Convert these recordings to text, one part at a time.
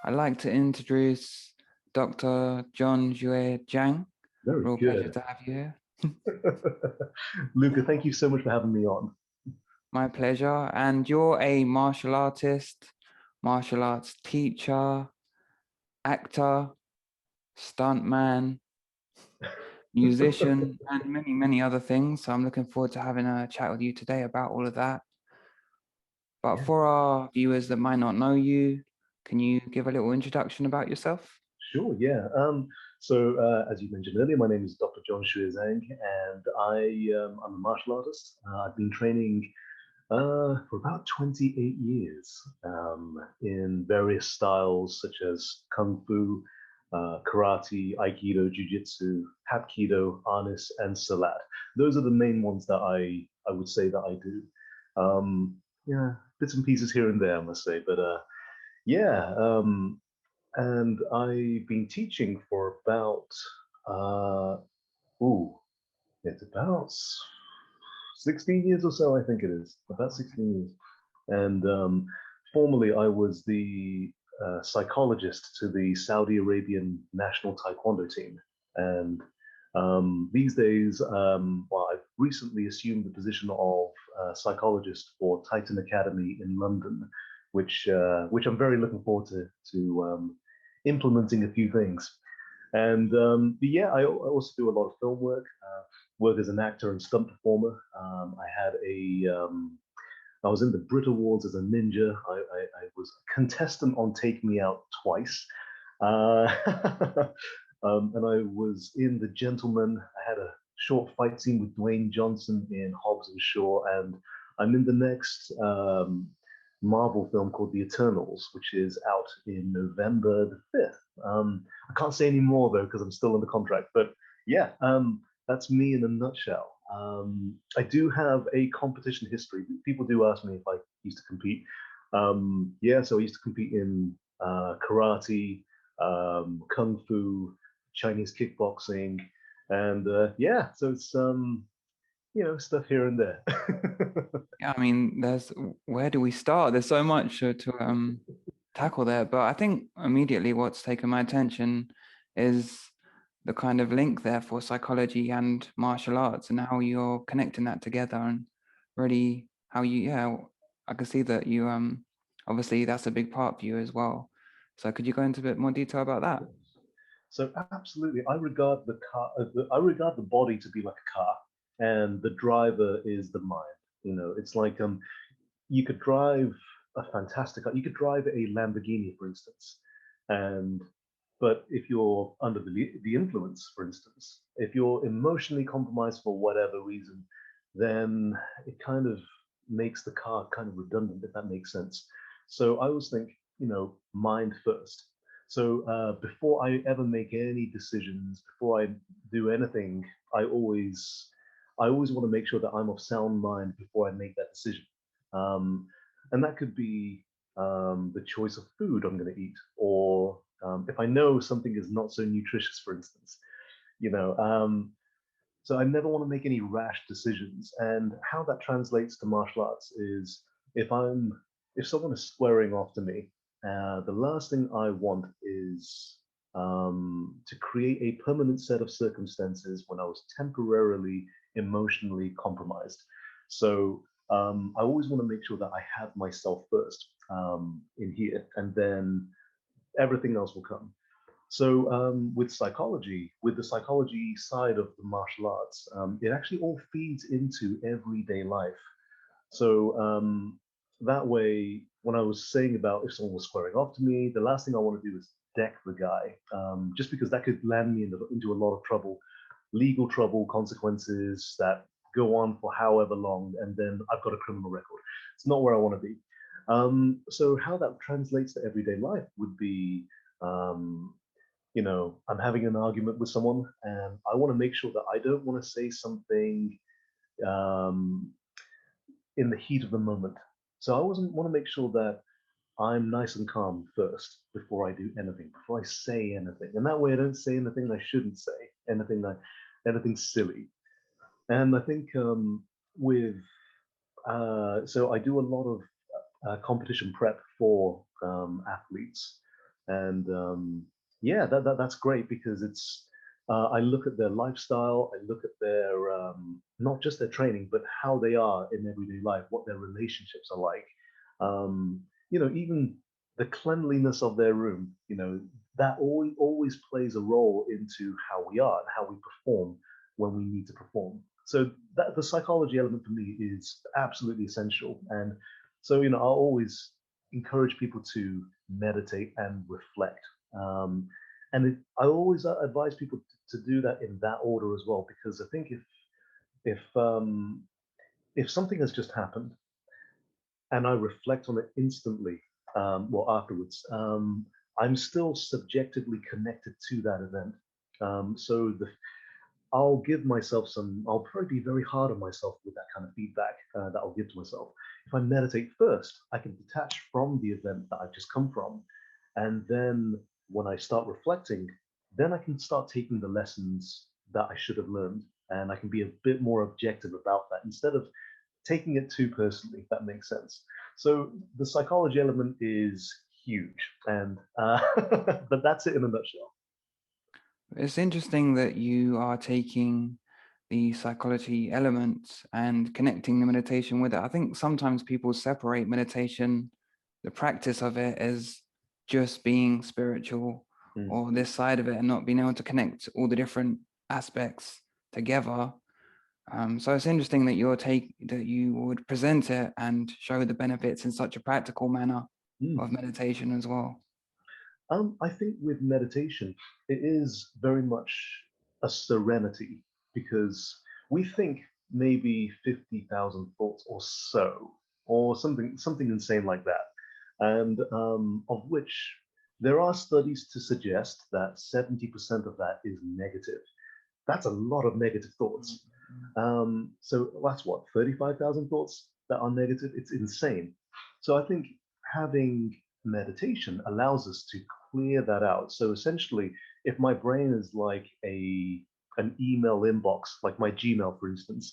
I'd like to introduce Dr. Jon Xue Zhang. Very Real pleasure good. to have you here. Lucca, thank you so much for having me on. My pleasure. And you're a martial artist, martial arts teacher, actor, stuntman, musician, and many, many other things. So I'm looking forward to having a chat with you today about all of that. But Yeah, for our viewers that might not know you, can you give a little introduction about yourself? sure, yeah. As you mentioned earlier, my name is Dr. Jon Xue Zhang, and I'm a martial artist. I've been training for about 28 years in various styles such as Kung Fu, Karate, Aikido, Jiu-Jitsu, Hapkido, Arnis, and Salat. Those are the main ones that I would say that I do. Yeah, bits and pieces here and there, I must say, but yeah. And I've been teaching for about ooh, it's about 16 years or so, I think it is. About 16 years. And formerly I was the psychologist to the Saudi Arabian national taekwondo team. And these days, well, I've recently assumed the position of psychologist for Titan Academy in London, which I'm very looking forward to implementing a few things. And but yeah, I also do a lot of film work, work as an actor and stunt performer. I was in the Brit Awards as a ninja. I was a contestant on Take Me Out twice. Uh, and I was in The Gentleman. I had a short fight scene with Dwayne Johnson in Hobbs and Shaw. And I'm in the next Marvel film called The Eternals, which is out in November the 5th. I can't say any more though, because I'm still under contract. But yeah, that's me in a nutshell. I do have a competition history. People do ask me if I used to compete. Yeah, so I used to compete in karate, kung fu, Chinese kickboxing, and yeah, so it's stuff here and there. Yeah, I mean, where do we start? There's so much to tackle there, but I think immediately what's taken my attention is the kind of link there for psychology and martial arts and how you're connecting that together and really how yeah, I can see that you obviously that's a big part for you as well. So could you go into a bit more detail about that? So absolutely, I regard the body to be like a car, and the driver is the mind. It's like you could drive a fantastic car. You could drive a Lamborghini, for instance, and but if you're under the influence, for instance, if you're emotionally compromised for whatever reason, then it kind of makes the car kind of redundant, if that makes sense. So I always think, mind first. So before I ever make any decisions, before I do anything, I always want to make sure that I'm of sound mind before I make that decision. Um, and that could be the choice of food I'm going to eat, or if I know something is not so nutritious, for instance, you know. So I never want to make any rash decisions. And how that translates to martial arts is if I'm if someone is squaring off to me, the last thing I want is to create a permanent set of circumstances when I was temporarily emotionally compromised. So I always want to make sure that I have myself first in here, and then everything else will come. So with the psychology side of the martial arts, it actually all feeds into everyday life. So that way, when I was saying about if someone was squaring off to me, the last thing I want to do is deck the guy, just because that could land me into a lot of trouble, legal trouble, consequences that go on for however long, and then I've got a criminal record. It's not where I want to be. So how that translates to everyday life would be, um, I'm having an argument with someone, and I want to make sure that I don't want to say something um, in the heat of the moment. So I wasn't want to make sure that I'm nice and calm first before I do anything, before I say anything, and that way I don't say anything I shouldn't say, anything silly. And I think with so I do a lot of competition prep for athletes. And yeah, that's great because it's I look at their lifestyle, I look at their not just their training, but how they are in everyday life, what their relationships are like. You know, even the cleanliness of their room, you know, that always plays a role into how we are and how we perform when we need to perform. So that the psychology element for me is absolutely essential. And so, you know, I'll always encourage people to meditate and reflect. I always advise people to do that in that order as well, because I think if um, if something has just happened and I reflect on it instantly, well afterwards, I'm still subjectively connected to that event. So I'll give myself some, I'll probably be very hard on myself with that kind of feedback that I'll give to myself. If I meditate first, I can detach from the event that I've just come from. And then when I start reflecting, then I can start taking the lessons that I should have learned. And I can be a bit more objective about that instead of taking it too personally, if that makes sense. So the psychology element is huge. And, but that's it in a nutshell. It's interesting that you are taking the psychology elements and connecting the meditation with it. I think sometimes people separate meditation, the practice of it, as just being spiritual Mm. or this side of it, and not being able to connect all the different aspects together. So it's interesting that that you would present it and show the benefits in such a practical manner Mm. of meditation as well. I think with meditation, it is very much a serenity because we think maybe 50,000 thoughts or so, or something insane like that, and of which there are studies to suggest that 70% of that is negative. That's a lot of negative thoughts. So that's what, 35,000 thoughts that are negative? It's insane. So I think having meditation allows us to clear that out. So essentially, if my brain is like an email inbox, like my Gmail, for instance,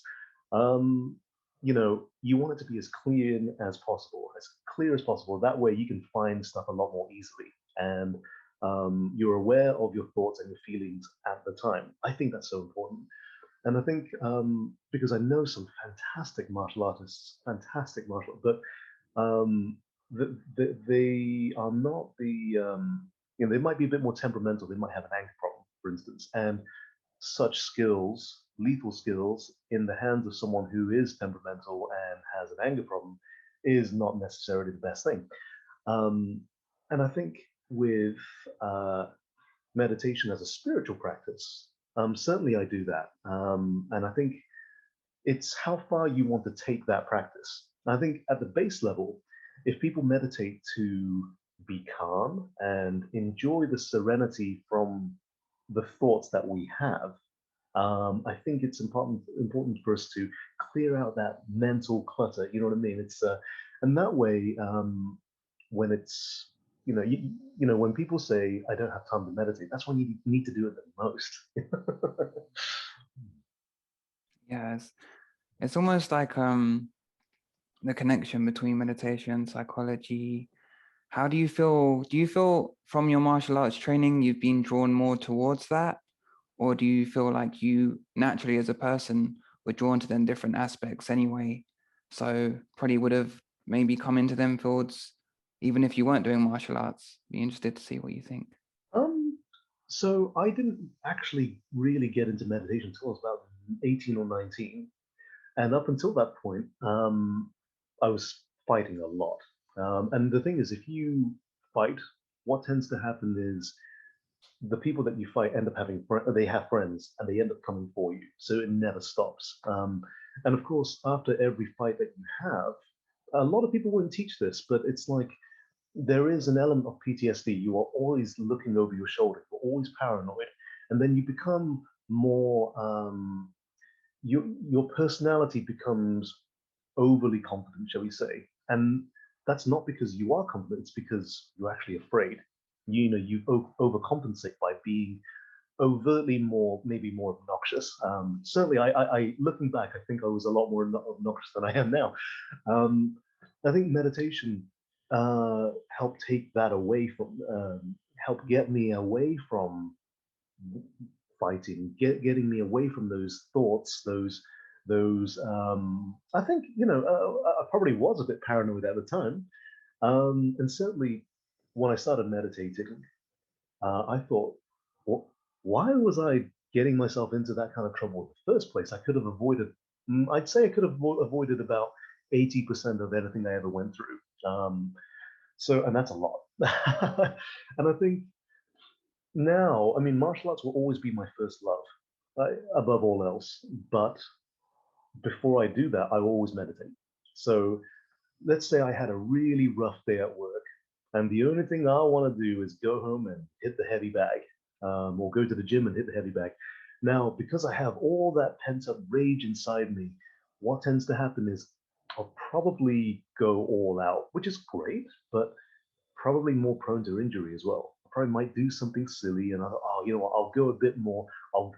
um, you know, you want it to be as clear as possible. That way you can find stuff a lot more easily. And you're aware of your thoughts and your feelings at the time. I think that's so important. And I think because I know some fantastic martial artists, but um, they are not you know, they might be a bit more temperamental. They might have an anger problem, for instance, and such skills, lethal skills, in the hands of someone who is temperamental and has an anger problem, is not necessarily the best thing. Um, and I think with uh, meditation as a spiritual practice, certainly I do that. And I think it's how far you want to take that practice. I think at the base level, if people meditate to be calm and enjoy the serenity from the thoughts that we have, I think it's important for us to clear out that mental clutter. You know what I mean? It's and that way, when it's you know when people say I don't have time to meditate, that's when you need to do it the most. Yes, it's almost like the connection between meditation, psychology. How do you feel? Do you feel from your martial arts training you've been drawn more towards that? Or do you feel like you naturally as a person were drawn to them different aspects anyway? So probably would have maybe come into them fields even if you weren't doing martial arts. Be interested to see what you think. um, so I didn't actually really get into meditation until I was about 18 or 19. And up until that point, I was fighting a lot. And the thing is, if you fight, what tends to happen is the people that you fight end up they have friends and they end up coming for you. So it never stops. And of course, after every fight that you have, a lot of people wouldn't teach this, but it's like there is an element of PTSD. You are always looking over your shoulder. You're always paranoid, and then you become more. Your personality becomes overly confident, shall we say? And that's not because you are confident; it's because you're actually afraid. You know, you overcompensate by being overtly more, maybe more obnoxious. Certainly, looking back, I think I was a lot more obnoxious than I am now. Um, I think meditation helped take that away helped get me away from fighting, getting me away from those thoughts, those. I think I probably was a bit paranoid at the time, and certainly when I started meditating, I thought, well, why was I getting myself into that kind of trouble in the first place? I could have avoided. I'd say I could have avoided about 80% of anything I ever went through. And that's a lot. And I think now, I mean, martial arts will always be my first love, above all else. But before I do that, I always meditate. So let's say I had a really rough day at work, and the only thing I want to do is go home and hit the heavy bag, or go to the gym and hit the heavy bag. Now, because I have all that pent up rage inside me, what tends to happen is I'll probably go all out, which is great, but probably more prone to injury as well. I probably might do something silly, and I'll go a bit more. I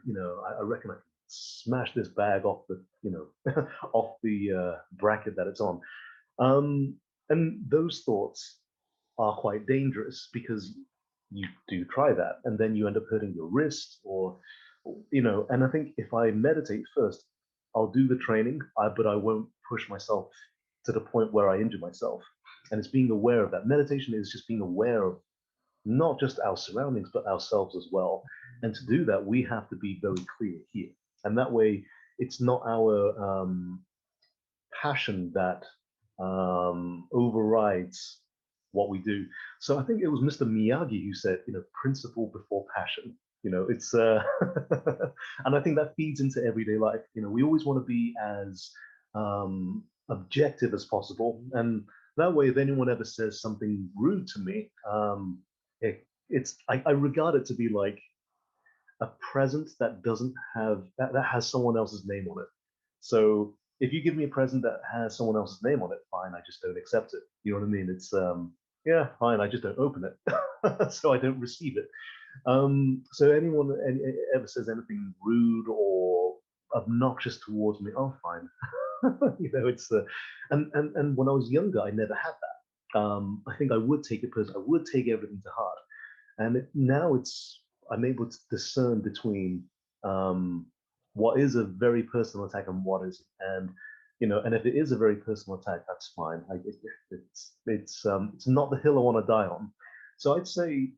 reckon I can smash this bag off the, off the bracket that it's on. And those thoughts are quite dangerous because you do try that, and then you end up hurting your wrist, or. And I think if I meditate first, I'll do the training, but I won't push myself to the point where I injure myself. And it's being aware of that. Meditation is just being aware of not just our surroundings, but ourselves as well. And to do that, we have to be very clear here. And that way, it's not our passion that overrides what we do. So I think it was Mr. Miyagi who said, principle before passion. It's and I think that feeds into everyday life. We always want to be as objective as possible, and that way, if anyone ever says something rude to me, I regard it to be like a present that doesn't have that has someone else's name on it. So if you give me a present that has someone else's name on it, fine, I just don't accept it. You know what I mean? It's yeah, fine, I just don't open it, so I don't receive it. So anyone ever says anything rude or obnoxious towards me, oh, fine. It's and when I was younger, I never had that. I think I would take it personally. I would take everything to heart, and now I'm able to discern between what is a very personal attack and what isn't. And if it is a very personal attack, that's fine. It's not the hill I want to die on. So I'd say,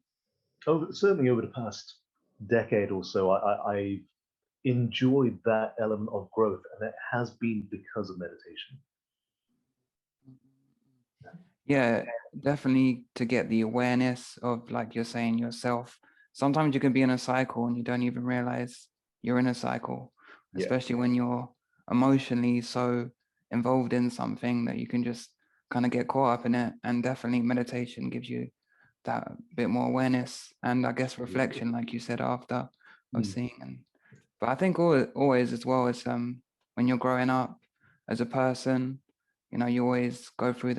certainly over the past decade or so, I've enjoyed that element of growth, and it has been because of meditation. Yeah, definitely to get the awareness of, like you're saying, yourself. Sometimes you can be in a cycle and you don't even realize you're in a cycle, especially when you're emotionally so involved in something that you can just kind of get caught up in it. And definitely meditation gives you that bit more awareness and I guess reflection, like you said, after of seeing. But I think always as well as when you're growing up as a person, you always go through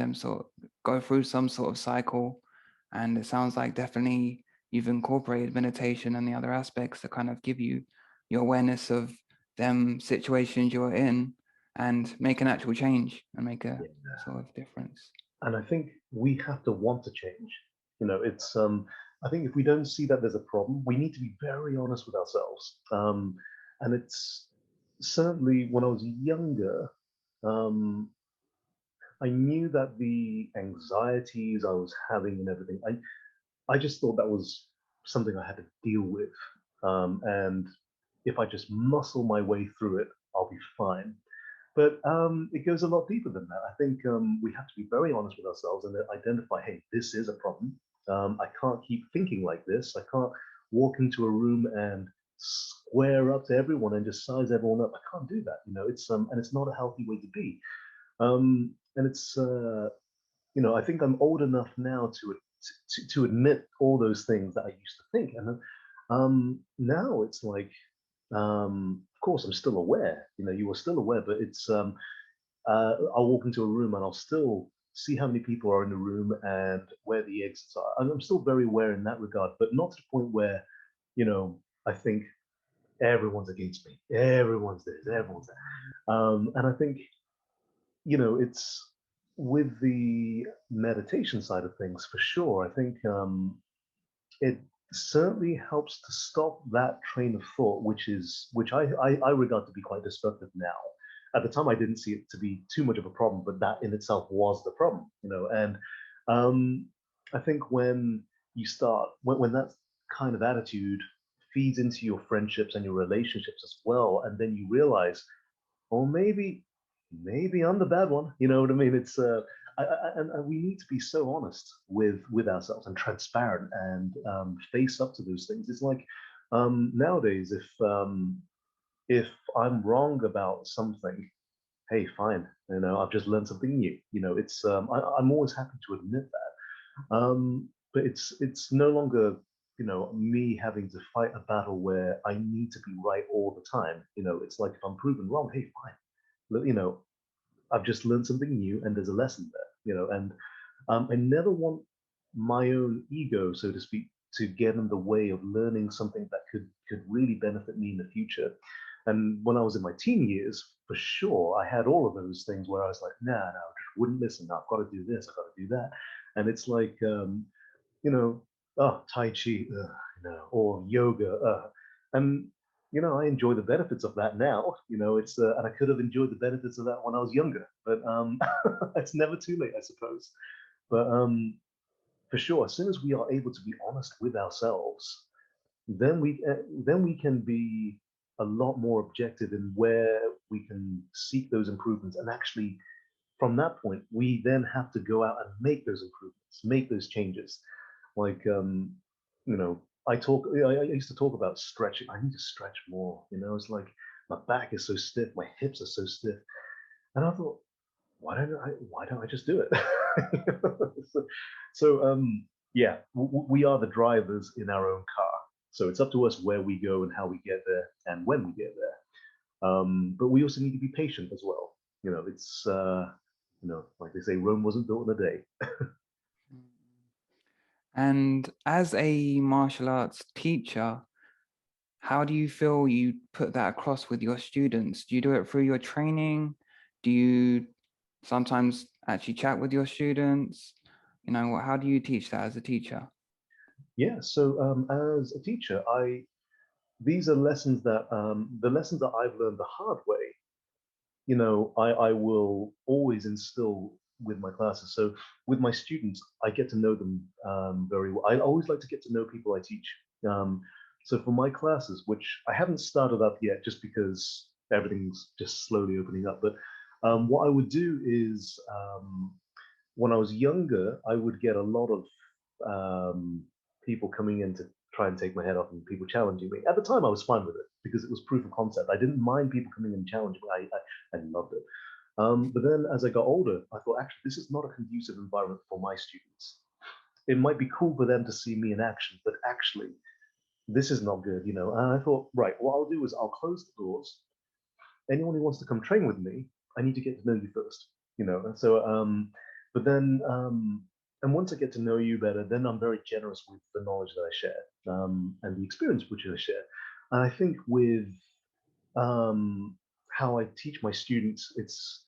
some sort of cycle. And it sounds like definitely you've incorporated meditation and the other aspects that kind of give you your awareness of them situations you're in and make an actual change and make a sort of difference. And I think we have to want to change. It's I think if we don't see that there's a problem, we need to be very honest with ourselves. And it's certainly when I was younger, I knew that the anxieties I was having and everything, I just thought that was something I had to deal with. And if I just muscle my way through it, I'll be fine. But it goes a lot deeper than that. I think we have to be very honest with ourselves and identify, hey, this is a problem. I can't keep thinking like this. I can't walk into a room and square up to everyone and just size everyone up. I can't do that. It's and it's not a healthy way to be. And it's I think I'm old enough now to admit all those things that I used to think, and now it's like, of course, I'm still aware. You are still aware, but it's I'll walk into a room and I'll still see how many people are in the room and where the exits are. And I'm still very aware in that regard, but not to the point where, I think everyone's against me. Everyone's this, everyone's that. And I think, it's with the meditation side of things for sure. I think it certainly helps to stop that train of thought, which I regard to be quite destructive now. At the time, I didn't see it to be too much of a problem, but that in itself was the problem, you know. And I think when you start, when that kind of attitude feeds into your friendships and your relationships as well, and then you realize, oh, maybe I'm the bad one. You know what I mean? It's and we need to be so honest with ourselves and transparent and face up to those things. It's like nowadays, if I'm wrong about something, hey, fine. You know, I've just learned something new. You know, it's I'm always happy to admit that. But it's no longer, you know, me having to fight a battle where I need to be right all the time. You know, it's like if I'm proven wrong, hey, fine. You know, I've just learned something new and there's a lesson there, you know, and I never want my own ego, so to speak, to get in the way of learning something that could really benefit me in the future. And when I was in my teen years, for sure, I had all of those things where I was like, nah, no, just wouldn't listen. I've got to do this, I've got to do that. And it's like, you know, oh, Tai Chi, you know, or yoga. And you know, I enjoy the benefits of that now. You know, it's and I could have enjoyed the benefits of that when I was younger, but it's never too late, I suppose. But for sure, as soon as we are able to be honest with ourselves, then we can be a lot more objective in where we can seek those improvements, and actually from that point, we then have to go out and make those improvements, make those changes. Like, you know, I used to talk about stretching. I need to stretch more. You know, it's like my back is so stiff, my hips are so stiff, and I thought, why don't I just do it? So, yeah, we are the drivers in our own car. So it's up to us where we go and how we get there and when we get there. But we also need to be patient as well. You know, it's you know, like they say, Rome wasn't built in a day. And as a martial arts teacher, how do you feel you put that across with your students? Do you do it through your training? Do you sometimes actually chat with your students? You know, how do you teach that as a teacher? Yeah. So as a teacher, I these are lessons that the lessons that I've learned the hard way. You know, I will always instill with my classes. So with my students, I get to know them very well. I always like to get to know people I teach. So for my classes, which I haven't started up yet, just because everything's just slowly opening up, but what I would do is when I was younger, I would get a lot of people coming in to try and take my head off and people challenging me. At the time, I was fine with it because it was proof of concept. I didn't mind people coming in and challenging me. I loved it. But then as I got older, I thought, actually, this is not a conducive environment for my students. It might be cool for them to see me in action, but actually, this is not good, you know. And I thought, right, what I'll do is I'll close the doors. Anyone who wants to come train with me, I need to get to know you first, you know. And so, but then, and once I get to know you better, then I'm very generous with the knowledge that I share and the experience which I share. And I think with how I teach my students, it's,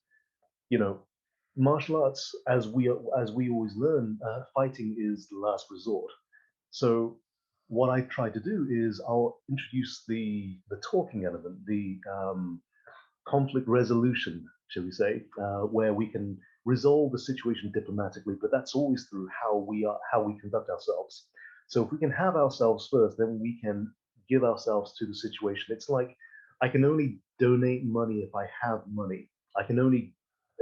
you know, martial arts, as we always learn, fighting is the last resort. So what I try to do is I'll introduce the talking element, the conflict resolution, shall we say, where we can resolve the situation diplomatically, but that's always through how we conduct ourselves. So if we can have ourselves first, then we can give ourselves to the situation. It's like I can only donate money if I have money. I can only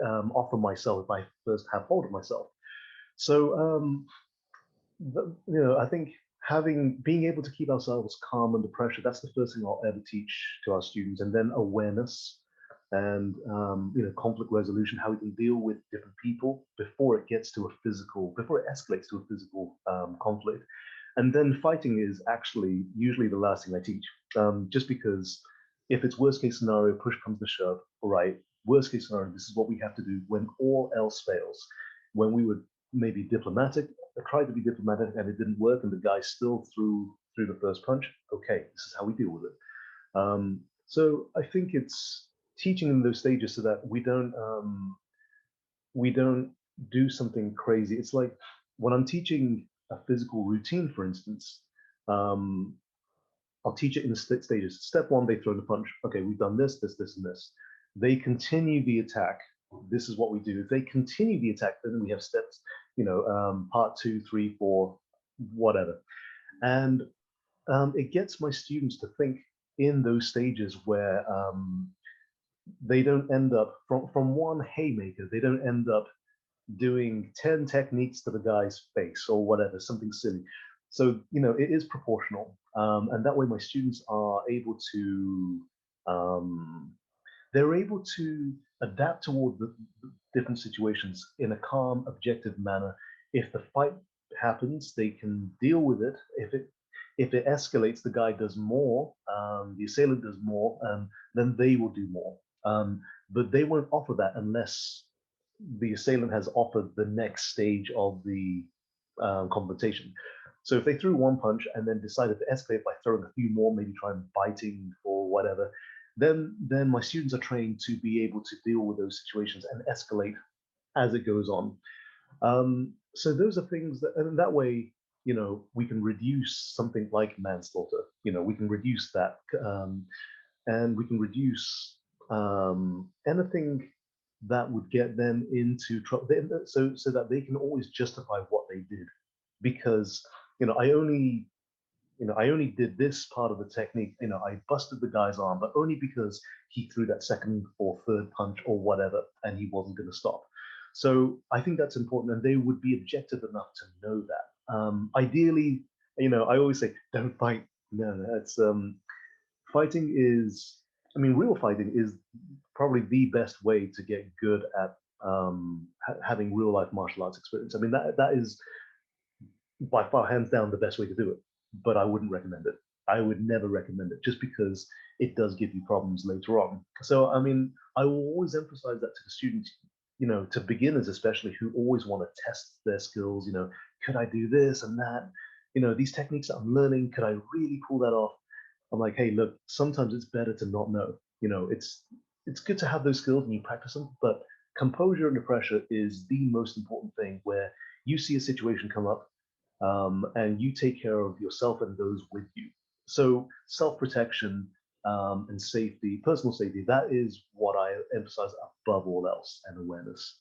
offer myself if I first have hold of myself. So you know, I think being able to keep ourselves calm under pressure, that's the first thing I'll ever teach to our students, and then awareness and you know, conflict resolution, how we can deal with different people before it gets to a physical, before it escalates to a physical conflict. And then fighting is actually usually the last thing I teach, just because if it's worst case scenario, push comes to shove, all right, worst case scenario, this is what we have to do when all else fails. When we were maybe diplomatic, I tried to be diplomatic and it didn't work, and the guy still threw the first punch. Okay, this is how we deal with it. So I think it's teaching in those stages so that we don't do something crazy. It's like when I'm teaching a physical routine, for instance, Um, I'll teach it in stages. Step one, they throw the punch. Okay, we've done this, this, this, and this. They continue the attack. This is what we do. If they continue the attack, then we have steps, part 2, 3, 4, whatever. And it gets my students to think in those stages where they don't end up from one haymaker, they don't end up doing 10 techniques to the guy's face or whatever, something silly. So, it is proportional. And that way my students are able to, they're able to adapt toward the different situations in a calm, objective manner. If the fight happens, they can deal with it. If it escalates, the guy does more, the assailant does more, then they will do more. But they won't offer that unless the assailant has offered the next stage of the confrontation. So if they threw one punch and then decided to escalate by throwing a few more, maybe try and biting or whatever, then my students are trained to be able to deal with those situations and escalate as it goes on. So those are things that, and that way, we can reduce something like manslaughter. We can reduce that, and we can reduce anything that would get them into trouble, so that they can always justify what they did, because I only did this part of the technique. I busted the guy's arm, but only because he threw that second or third punch or whatever, and he wasn't going to stop. So I think that's important, and they would be objective enough to know that. Ideally, I always say, don't fight. No, that's fighting is. I mean, real fighting is probably the best way to get good at having real life martial arts experience. I mean, that is by far, hands down, the best way to do it. But I wouldn't recommend it. I would never recommend it, just because it does give you problems later on. So, I mean, I will always emphasize that to the students, to beginners especially, who always want to test their skills. Could I do this and that? These techniques that I'm learning, could I really pull that off? I'm like, hey, look, sometimes it's better to not know. It's good to have those skills and you practice them, but composure under pressure is the most important thing, where you see a situation come up, and you take care of yourself and those with you. So self-protection, and safety, personal safety, that is what I emphasize above all else, and awareness.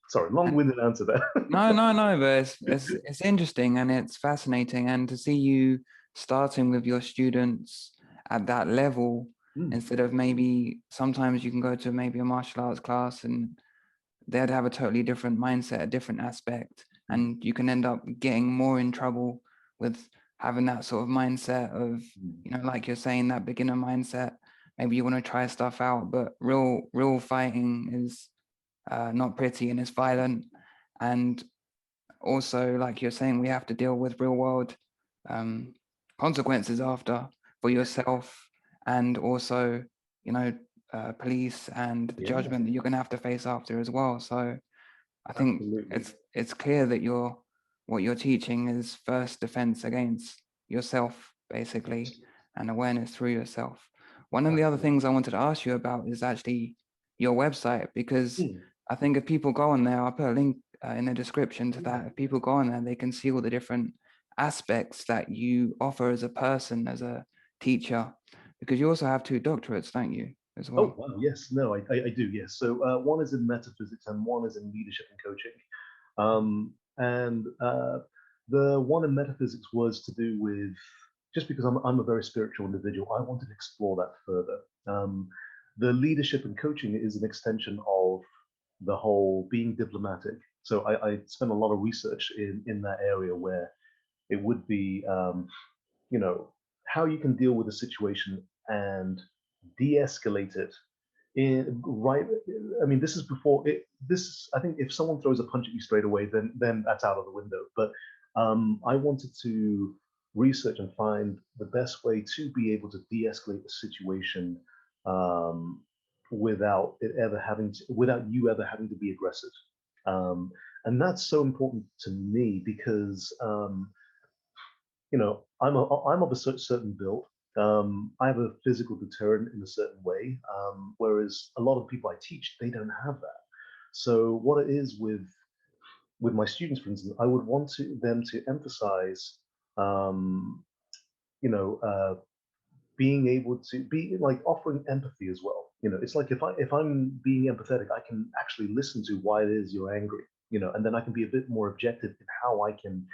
Sorry, long-winded answer there. No, but it's interesting and it's fascinating, and to see you starting with your students at that level, instead of maybe sometimes you can go to maybe a martial arts class and they'd have a totally different mindset, a different aspect, and you can end up getting more in trouble with having that sort of mindset of, like you're saying, that beginner mindset. Maybe you want to try stuff out, but real fighting is not pretty and it's violent. And also, like you're saying, we have to deal with real world consequences after, for yourself, and also, police and the judgment that you're going to have to face after as well. So I think it's clear that what you're teaching is first defense against yourself, basically, and awareness through yourself. One of the other things I wanted to ask you about is actually your website, because I think if people go on there, I'll put a link in the description to that. If people go on there, they can see all the different aspects that you offer as a person, as a teacher, because you also have 2 doctorates, don't you, as well? Oh, wow, yes. No, I do, yes. So one is in metaphysics and one is in leadership and coaching. And the one in metaphysics was to do with, just because I'm a very spiritual individual, I wanted to explore that further. The leadership and coaching is an extension of the whole being diplomatic. So I spent a lot of research in that area, where it would be, how you can deal with a situation and de-escalate it. I mean, this is before it. I think if someone throws a punch at you straight away, then that's out of the window. But I wanted to research and find the best way to be able to de-escalate the situation, without you ever having to be aggressive. And that's so important to me, because I'm of a certain build. I have a physical deterrent in a certain way, whereas a lot of people I teach, they don't have that. So what it is with my students, for instance, I would want them to emphasize um, you know, being able to be like offering empathy as well. It's like if I'm being empathetic, I can actually listen to why it is you're angry, and then I can be a bit more objective in how I can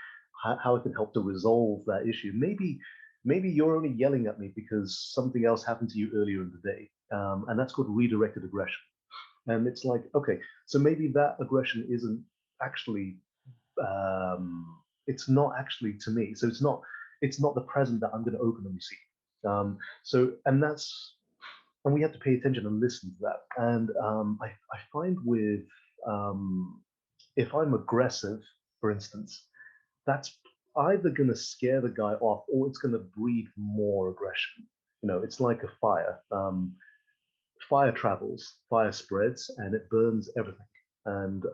help to resolve that issue. Maybe you're only yelling at me because something else happened to you earlier in the day, and that's called redirected aggression. And it's like, okay, so maybe that aggression isn't actually, it's not actually to me. So it's not the present that I'm going to open and receive. And we have to pay attention and listen to that. And I find with, if I'm aggressive, for instance, that's either going to scare the guy off or it's going to breed more aggression. It's like a fire. Fire travels, fire spreads, and it burns everything. And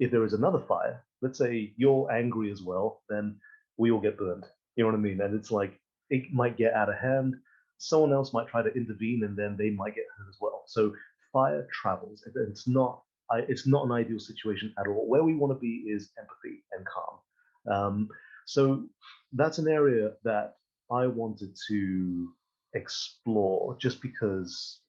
if there is another fire, let's say you're angry as well, then we all get burned. You know what I mean? And it's like it might get out of hand. Someone else might try to intervene, and then they might get hurt as well. So fire travels. It's not an ideal situation at all. Where we want to be is empathy and calm. So that's an area that I wanted to explore, just because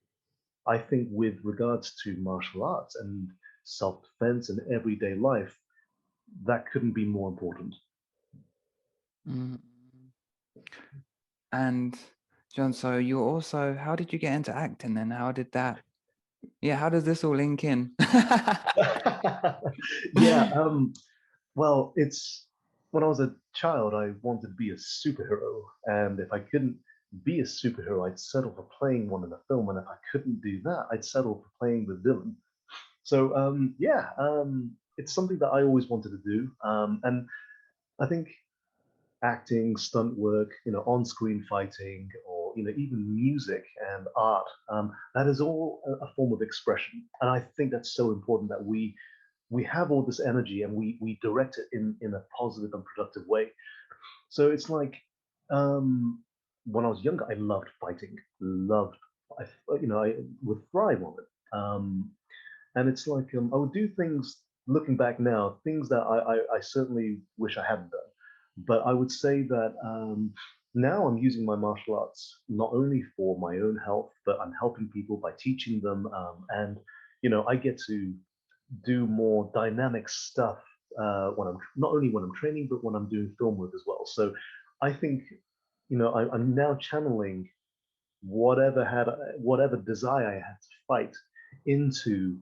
I think with regards to martial arts and self-defense and everyday life, that couldn't be more important. Mm. And John, so you also, how did you get into acting then? How does this all link in? Yeah, well, it's when I was a child, I wanted to be a superhero, and if I couldn't be a superhero, I'd settle for playing one in a film, and if I couldn't do that, I'd settle for playing the villain. So yeah, it's something that I always wanted to do, and I think acting, stunt work, on-screen fighting, or even music and art, that is all a form of expression, and I think that's so important that we have all this energy and we direct it in a positive and productive way. So it's like, when I was younger, I loved fighting, I, I would thrive on it. And it's like, I would do things, looking back now, things that I certainly wish I hadn't done. But I would say that now I'm using my martial arts not only for my own health, but I'm helping people by teaching them. And, I get to do more dynamic stuff when I'm not only when I'm training, but when I'm doing film work as well. So I think, I'm now channeling whatever desire I had to fight into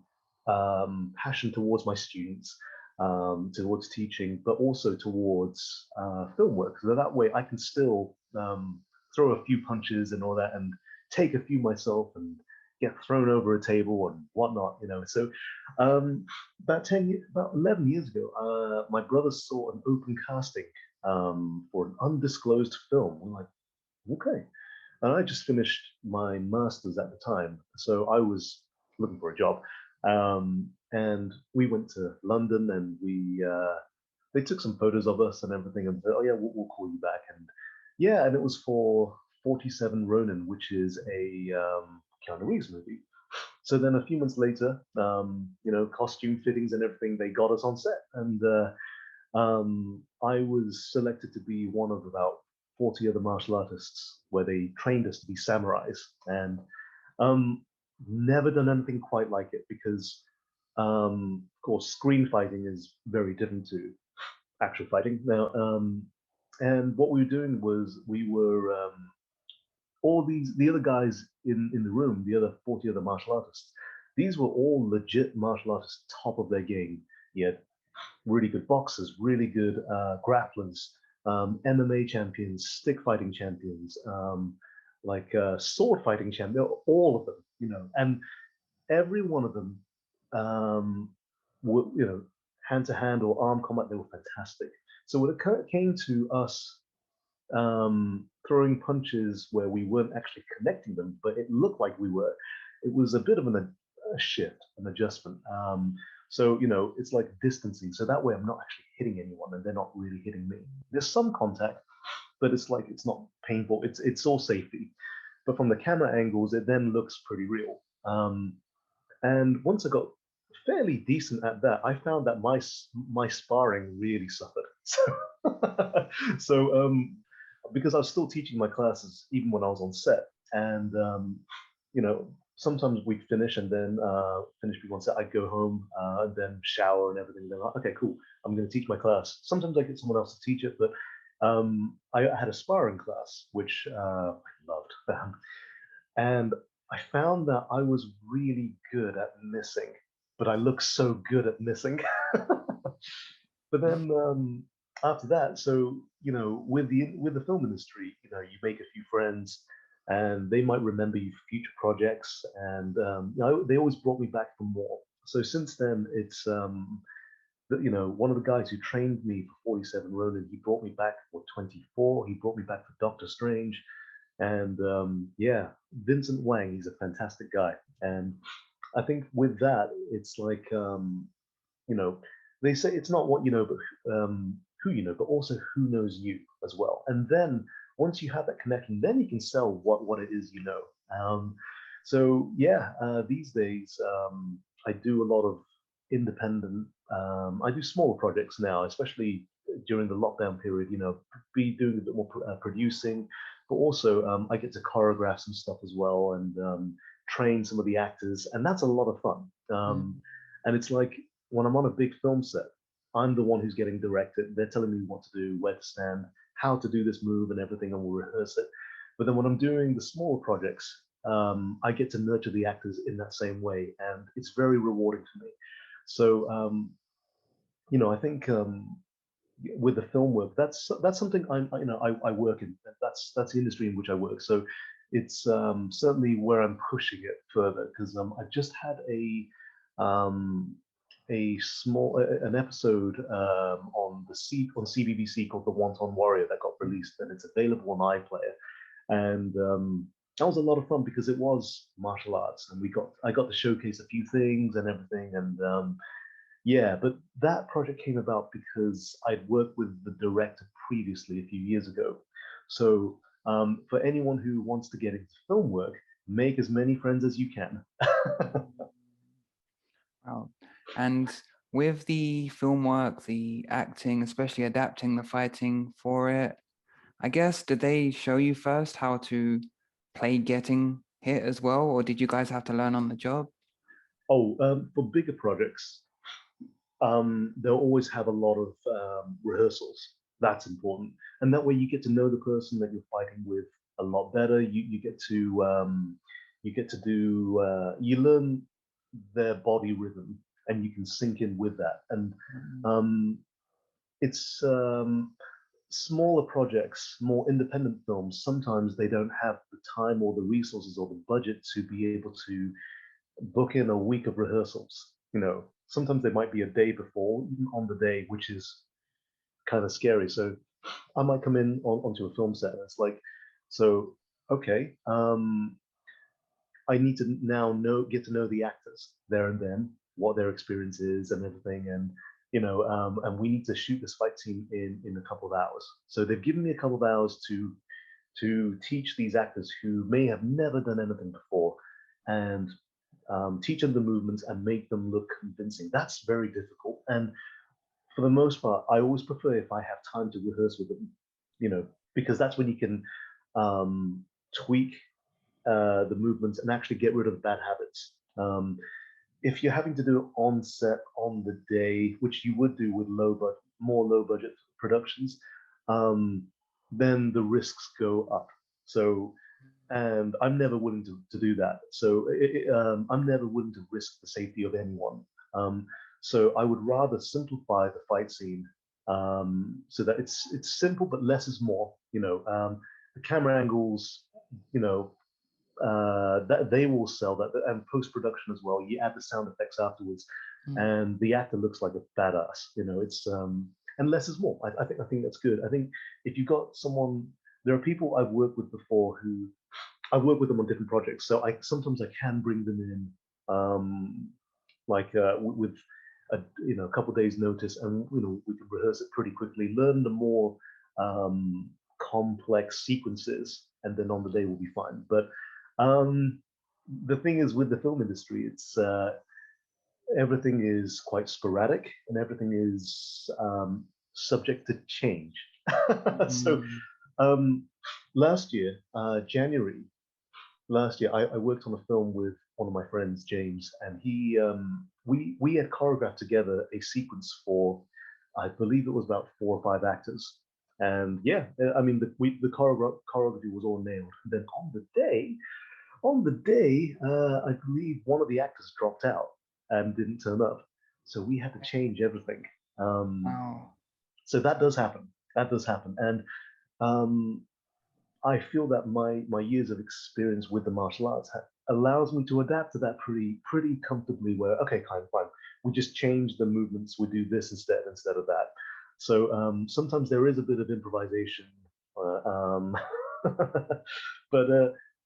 passion towards my students, towards teaching, but also towards film work. So that way I can still throw a few punches and all that, and take a few myself and get thrown over a table and whatnot. So about 11 years ago, my brother saw an open casting for an undisclosed film. I'm like, okay. And I just finished my master's at the time, so I was looking for a job. And we went to London, and they took some photos of us and everything, and said, "Oh yeah, we'll call you back." And yeah, and it was for 47 Ronin, which is a Keanu Reeves movie. So then a few months later, costume fittings and everything, they got us on set, and I was selected to be one of about 40 other martial artists where they trained us to be samurais, and never done anything quite like it, because of course screen fighting is very different to actual fighting now. And what we were doing was we were all the other guys in the room, the other 40 other martial artists, these were all legit martial artists, top of their game. You had really good boxers, really good grapplers, MMA champions, stick fighting champions, like sword fighting champions, all of them, and every one of them, were, hand to hand or arm combat, they were fantastic. So when it came to us throwing punches where we weren't actually connecting them, but it looked like we were, it was a bit of a shift, an adjustment. So, it's like distancing. So that way I'm not actually hitting anyone and they're not really hitting me. There's some contact, but it's like, it's not painful. It's all safety. But from the camera angles, it then looks pretty real. And once I got fairly decent at that. I found that my sparring really suffered. So because I was still teaching my classes even when I was on set, and you know, sometimes we'd finish and then finish people on set. I'd go home and then shower and everything. Then like, okay, cool, I'm going to teach my class. Sometimes I get someone else to teach it, but I had a sparring class which I loved, and I found that I was really good at missing, but I looked so good at missing. But then after that, so with the film industry, you make a few friends, and they might remember you for future projects, and they always brought me back for more. So since then, it's one of the guys who trained me for 47 Ronin, he brought me back for 24. He brought me back for Doctor Strange, and yeah, Vincent Wang, he's a fantastic guy. And I think with that, it's like you know, they say it's not what you know, but who you know, but also who knows you as well. And then once you have that connection, then you can sell what it is you know. So yeah, these days I do a lot of independent. I do smaller projects now, especially during the lockdown period. Be doing a bit more producing, but also I get to choreograph some stuff as well, and train some of the actors, and that's a lot of fun. And it's like when I'm on a big film set, I'm the one who's getting directed. They're telling me what to do, where to stand, how to do this move and everything, and we'll rehearse it. But then when I'm doing the smaller projects, I get to nurture the actors in that same way, and it's very rewarding for me. So, I think with the film work, that's something I work in. That's the industry in which I work. So it's certainly where I'm pushing it further, because I just had um, an episode on CBBC called The Wonton Warrior that got released, and it's available on iPlayer. And that was a lot of fun because it was martial arts, and I got to showcase a few things and everything. And yeah, but that project came about because I'd worked with the director previously a few years ago. So for anyone who wants to get into film work, make as many friends as you can. Wow. And with the film work, the acting, especially adapting the fighting for it, I guess, did they show you first how to play getting hit as well, or did you guys have to learn on the job? Oh, for bigger projects, they'll always have a lot of rehearsals. That's important, and that way you get to know the person that you're fighting with a lot better. You get to do you learn their body rhythm, and you can sink in with that. And it's smaller projects, more independent films. Sometimes they don't have the time or the resources or the budget to be able to book in a week of rehearsals. Sometimes they might be a day before, even on the day, which is kind of scary. So I might come in onto a film set, and it's like, so okay, I need to now get to know the actors there and then, what their experience is and everything, and and we need to shoot this fight scene in a couple of hours. So they've given me a couple of hours to teach these actors who may have never done anything before, and teach them the movements and make them look convincing. That's very difficult. And for the most part, I always prefer if I have time to rehearse with them, because that's when you can tweak the movements and actually get rid of the bad habits. If you're having to do it on set on the day, which you would do with more low budget productions, then the risks go up. So, and I'm never willing to do that. So I'm never willing to risk the safety of anyone. So I would rather simplify the fight scene so that it's simple, but less is more. The camera angles, that they will sell that, and post production as well. You add the sound effects afterwards, and the actor looks like a badass. It's and less is more. I think that's good. I think if you've got someone, there are people I've worked with before who I've worked with them on different projects, so sometimes I can bring them in, like with a couple of days notice, and we can rehearse it pretty quickly, learn the more complex sequences, and then on the day we'll be fine. But the thing is with the film industry, everything is quite sporadic and everything is subject to change. So Mm. last year, January last year, I worked on a film with one of my friends, James, and we had choreographed together a sequence for, I believe it was about 4 or 5 actors. And yeah, I mean the choreography was all nailed. And then on the day, I believe one of the actors dropped out and didn't turn up, so we had to change everything. Um, Wow. so that does happen. That does happen, and um, I feel that my years of experience with the martial arts allows me to adapt to that pretty comfortably. Where okay, fine, we just change the movements. We do this instead of that. So sometimes there is a bit of improvisation, uh, um, but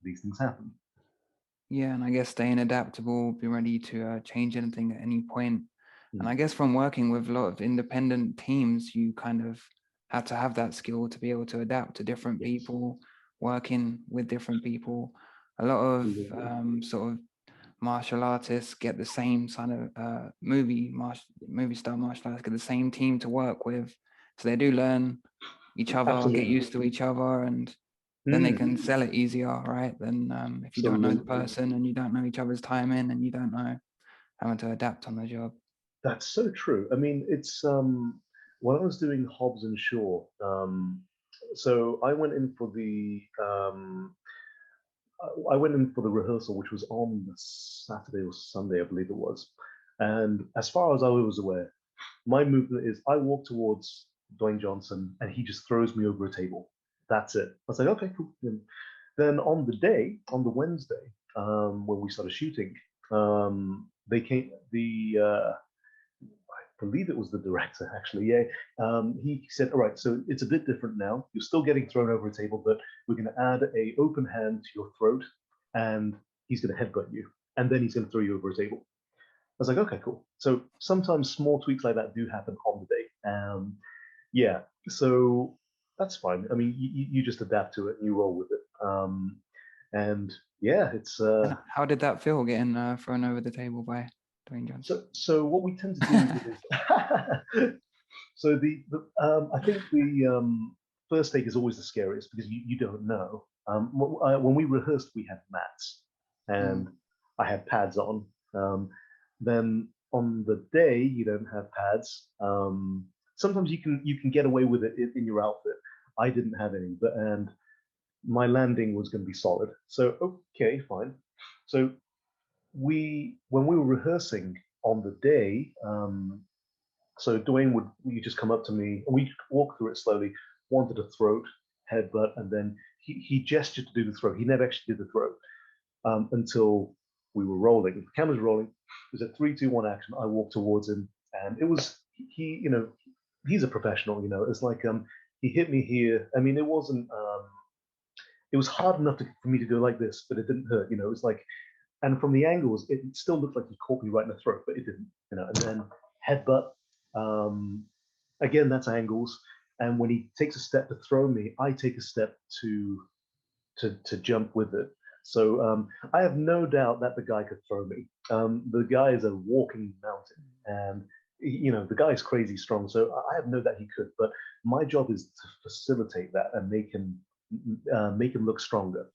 these things happen. Yeah, and I guess staying adaptable, be ready to change anything at any point. And Mm. I guess from working with a lot of independent teams, you kind of have to have that skill to be able to adapt to different Yes, people, working with different people. A lot of absolutely. sort of martial artists get the same kind of movie star martial artists get the same team to work with, so they do learn each other, get Absolutely. used to each other, and then they can Mm, sell it easier, right? Than if you don't know the absolutely. person and you don't know each other's timing and you don't know how to adapt on the job. That's so true. I mean, it's when I was doing Hobbs and Shaw, so I went in for the rehearsal, which was on Saturday or Sunday, I believe it was. And as far as I was aware, my movement is I walk towards Dwayne Johnson and he just throws me over a table. That's it. I was like, okay, cool. And then on the Wednesday, when we started shooting, they came, I believe it was the director actually. Yeah, he said, "All right, so it's a bit different now. You're still getting thrown over a table, but we're going to add a open hand to your throat, and he's going to headbutt you, and then he's going to throw you over a table." I was like, "Okay, cool." So sometimes small tweaks like that do happen on the day. Yeah, so that's fine. I mean, you just adapt to it and you roll with it. And yeah, it's And how did that feel getting thrown over the table by Dwayne Johnson? so what we tend to do is so I think the first take is always the scariest because you don't know. When we rehearsed, we had mats Mm. and I had pads on. Then on the day, you don't have pads. Sometimes you can get away with it in your outfit. I didn't have any, but and my landing was going to be solid. So okay, fine. So we when we were rehearsing on the day, so Dwayne would you just come up to me and we walk through it slowly, wanted a throat, headbutt, and then he gestured to do the throat. He never actually did the throat until we were rolling. The camera's rolling. It was a 3, 2, 1 action. I walked towards him, and it was he's a professional. It's like he hit me here. I mean, it wasn't. It was hard enough for me to go like this, but it didn't hurt. It was like, and from the angles, it still looked like he caught me right in the throat, but it didn't. And then headbutt. Um, Again, that's angles. And when he takes a step to throw me, I take a step to jump with it. So I have no doubt that the guy could throw me. The guy is a walking mountain, and the guy is crazy strong. So I have no doubt he could. But my job is to facilitate that and make him look stronger.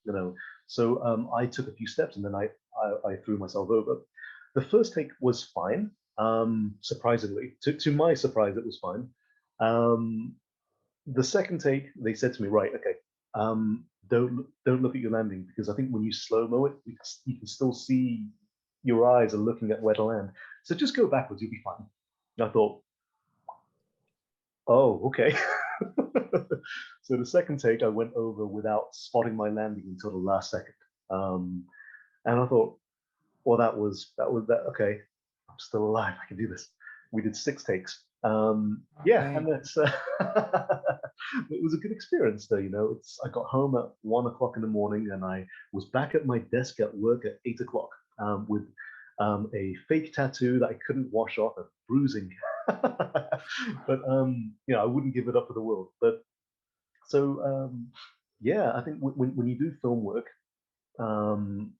So I took a few steps and then I threw myself over. The first take was fine. Surprisingly, to my surprise, it was fine. Um, the second take, they said to me, right, okay, don't look at your landing because I think when you slow mo it, you can still see your eyes are looking at where to land. So just go backwards, you'll be fine. And I thought, oh, okay. So the second take, I went over without spotting my landing until the last second, um, and I thought, well, that was that. Okay, I'm still alive. I can do this. We did 6 takes. Yeah, Okay. and that's it was a good experience though. I got home at 1 o'clock in the morning, and I was back at my desk at work at 8 o'clock with a fake tattoo that I couldn't wash off and bruising. But I wouldn't give it up for the world. But so yeah, I think when you do film work, um,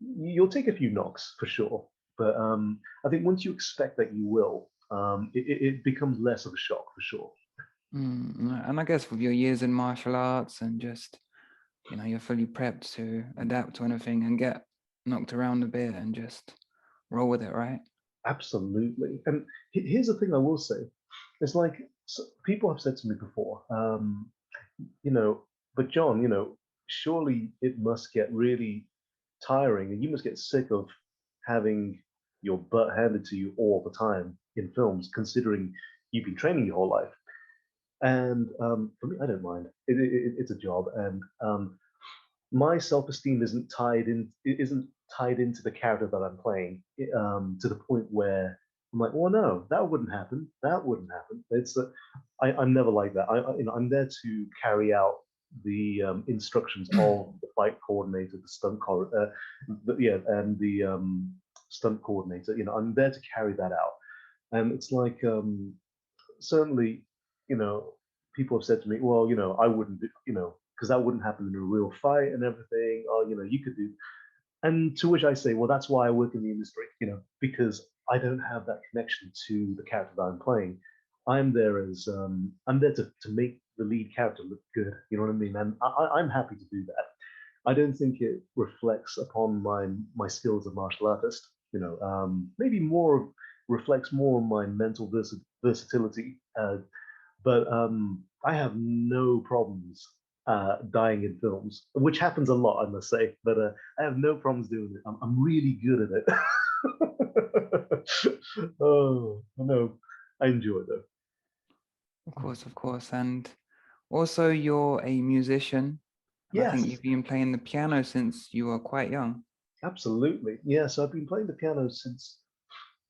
you'll take a few knocks for sure. But I think once you expect that you will, it becomes less of a shock for sure. And I guess with your years in martial arts and just, you're fully prepped to adapt to anything and get knocked around a bit and just roll with it, right? Absolutely. And here's the thing I will say. It's like people have said to me before, you know, but Jon, surely it must get really tiring and you must get sick of having your butt handed to you all the time in films, considering you've been training your whole life. And for me, I don't mind. It's a job, and my self-esteem isn't tied into the character that I'm playing to the point where I'm like, well, no, that wouldn't happen. That wouldn't happen. I'm never like that. I'm there to carry out the instructions of the fight coordinator, the and the stunt coordinator. I'm there to carry that out, and it's like certainly, you know, people have said to me, well, I wouldn't do, because that wouldn't happen in a real fight and everything. Oh, you could do. And to which I say, well, that's why I work in the industry, because I don't have that connection to the character that I'm playing. I'm there to make the lead character look good. You know what I mean? And I'm happy to do that. I don't think it reflects upon my skills as a martial artist. Maybe more reflects more on my mental versatility. But I have no problems dying in films, which happens a lot, I must say. But I have no problems doing it. I'm really good at it. Oh no, I enjoy it though. Of course. And also, you're a musician, and I think Yes, you've been playing the piano since you were quite young. absolutely. Yeah, so I've been playing the piano since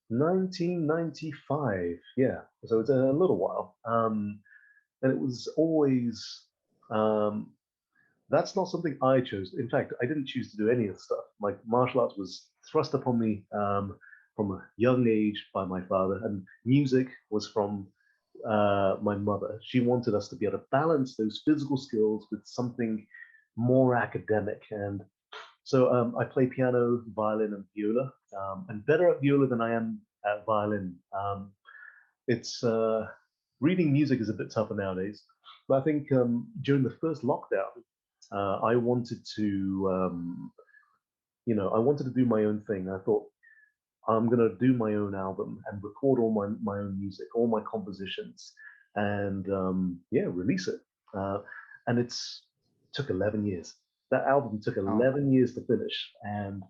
1995. Yeah, so it's a little while. And it was always um, that's not something I chose. In fact, I didn't choose to do any of the stuff. Like martial arts was thrust upon me from a young age by my father, and music was from my mother. She wanted us to be able to balance those physical skills with something more academic. And so I play piano, violin, and viola. I'm better at viola than I am at violin. It's reading music is a bit tougher nowadays. But I think during the first lockdown, I wanted to, I wanted to do my own thing. I thought I'm gonna do my own album and record all my own music, all my compositions, and yeah, release it. And it's took 11 years. That album took Oh, 11 years to finish, and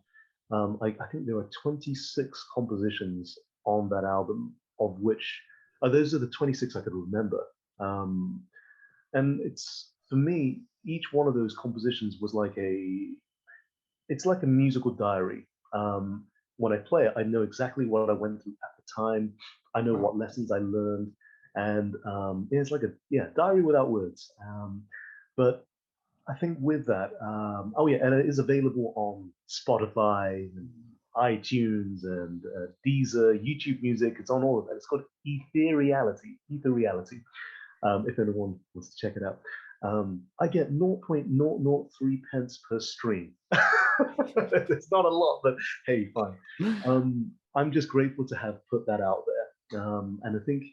I think there are 26 compositions on that album, of which those are the 26 I could remember. Um, and it's for me, each one of those compositions was like it's like a musical diary. When I play it, I know exactly what I went through at the time. I know wow. what lessons I learned, and it's like a diary without words. But I think with that, oh yeah, and it is available on Spotify and iTunes and Deezer, YouTube Music. It's on all of that. It's called Ethereality. Ethereality. If anyone wants to check it out. I get 0.003 pence per stream. It's not a lot, but hey, fine. I'm just grateful to have put that out there. And I think,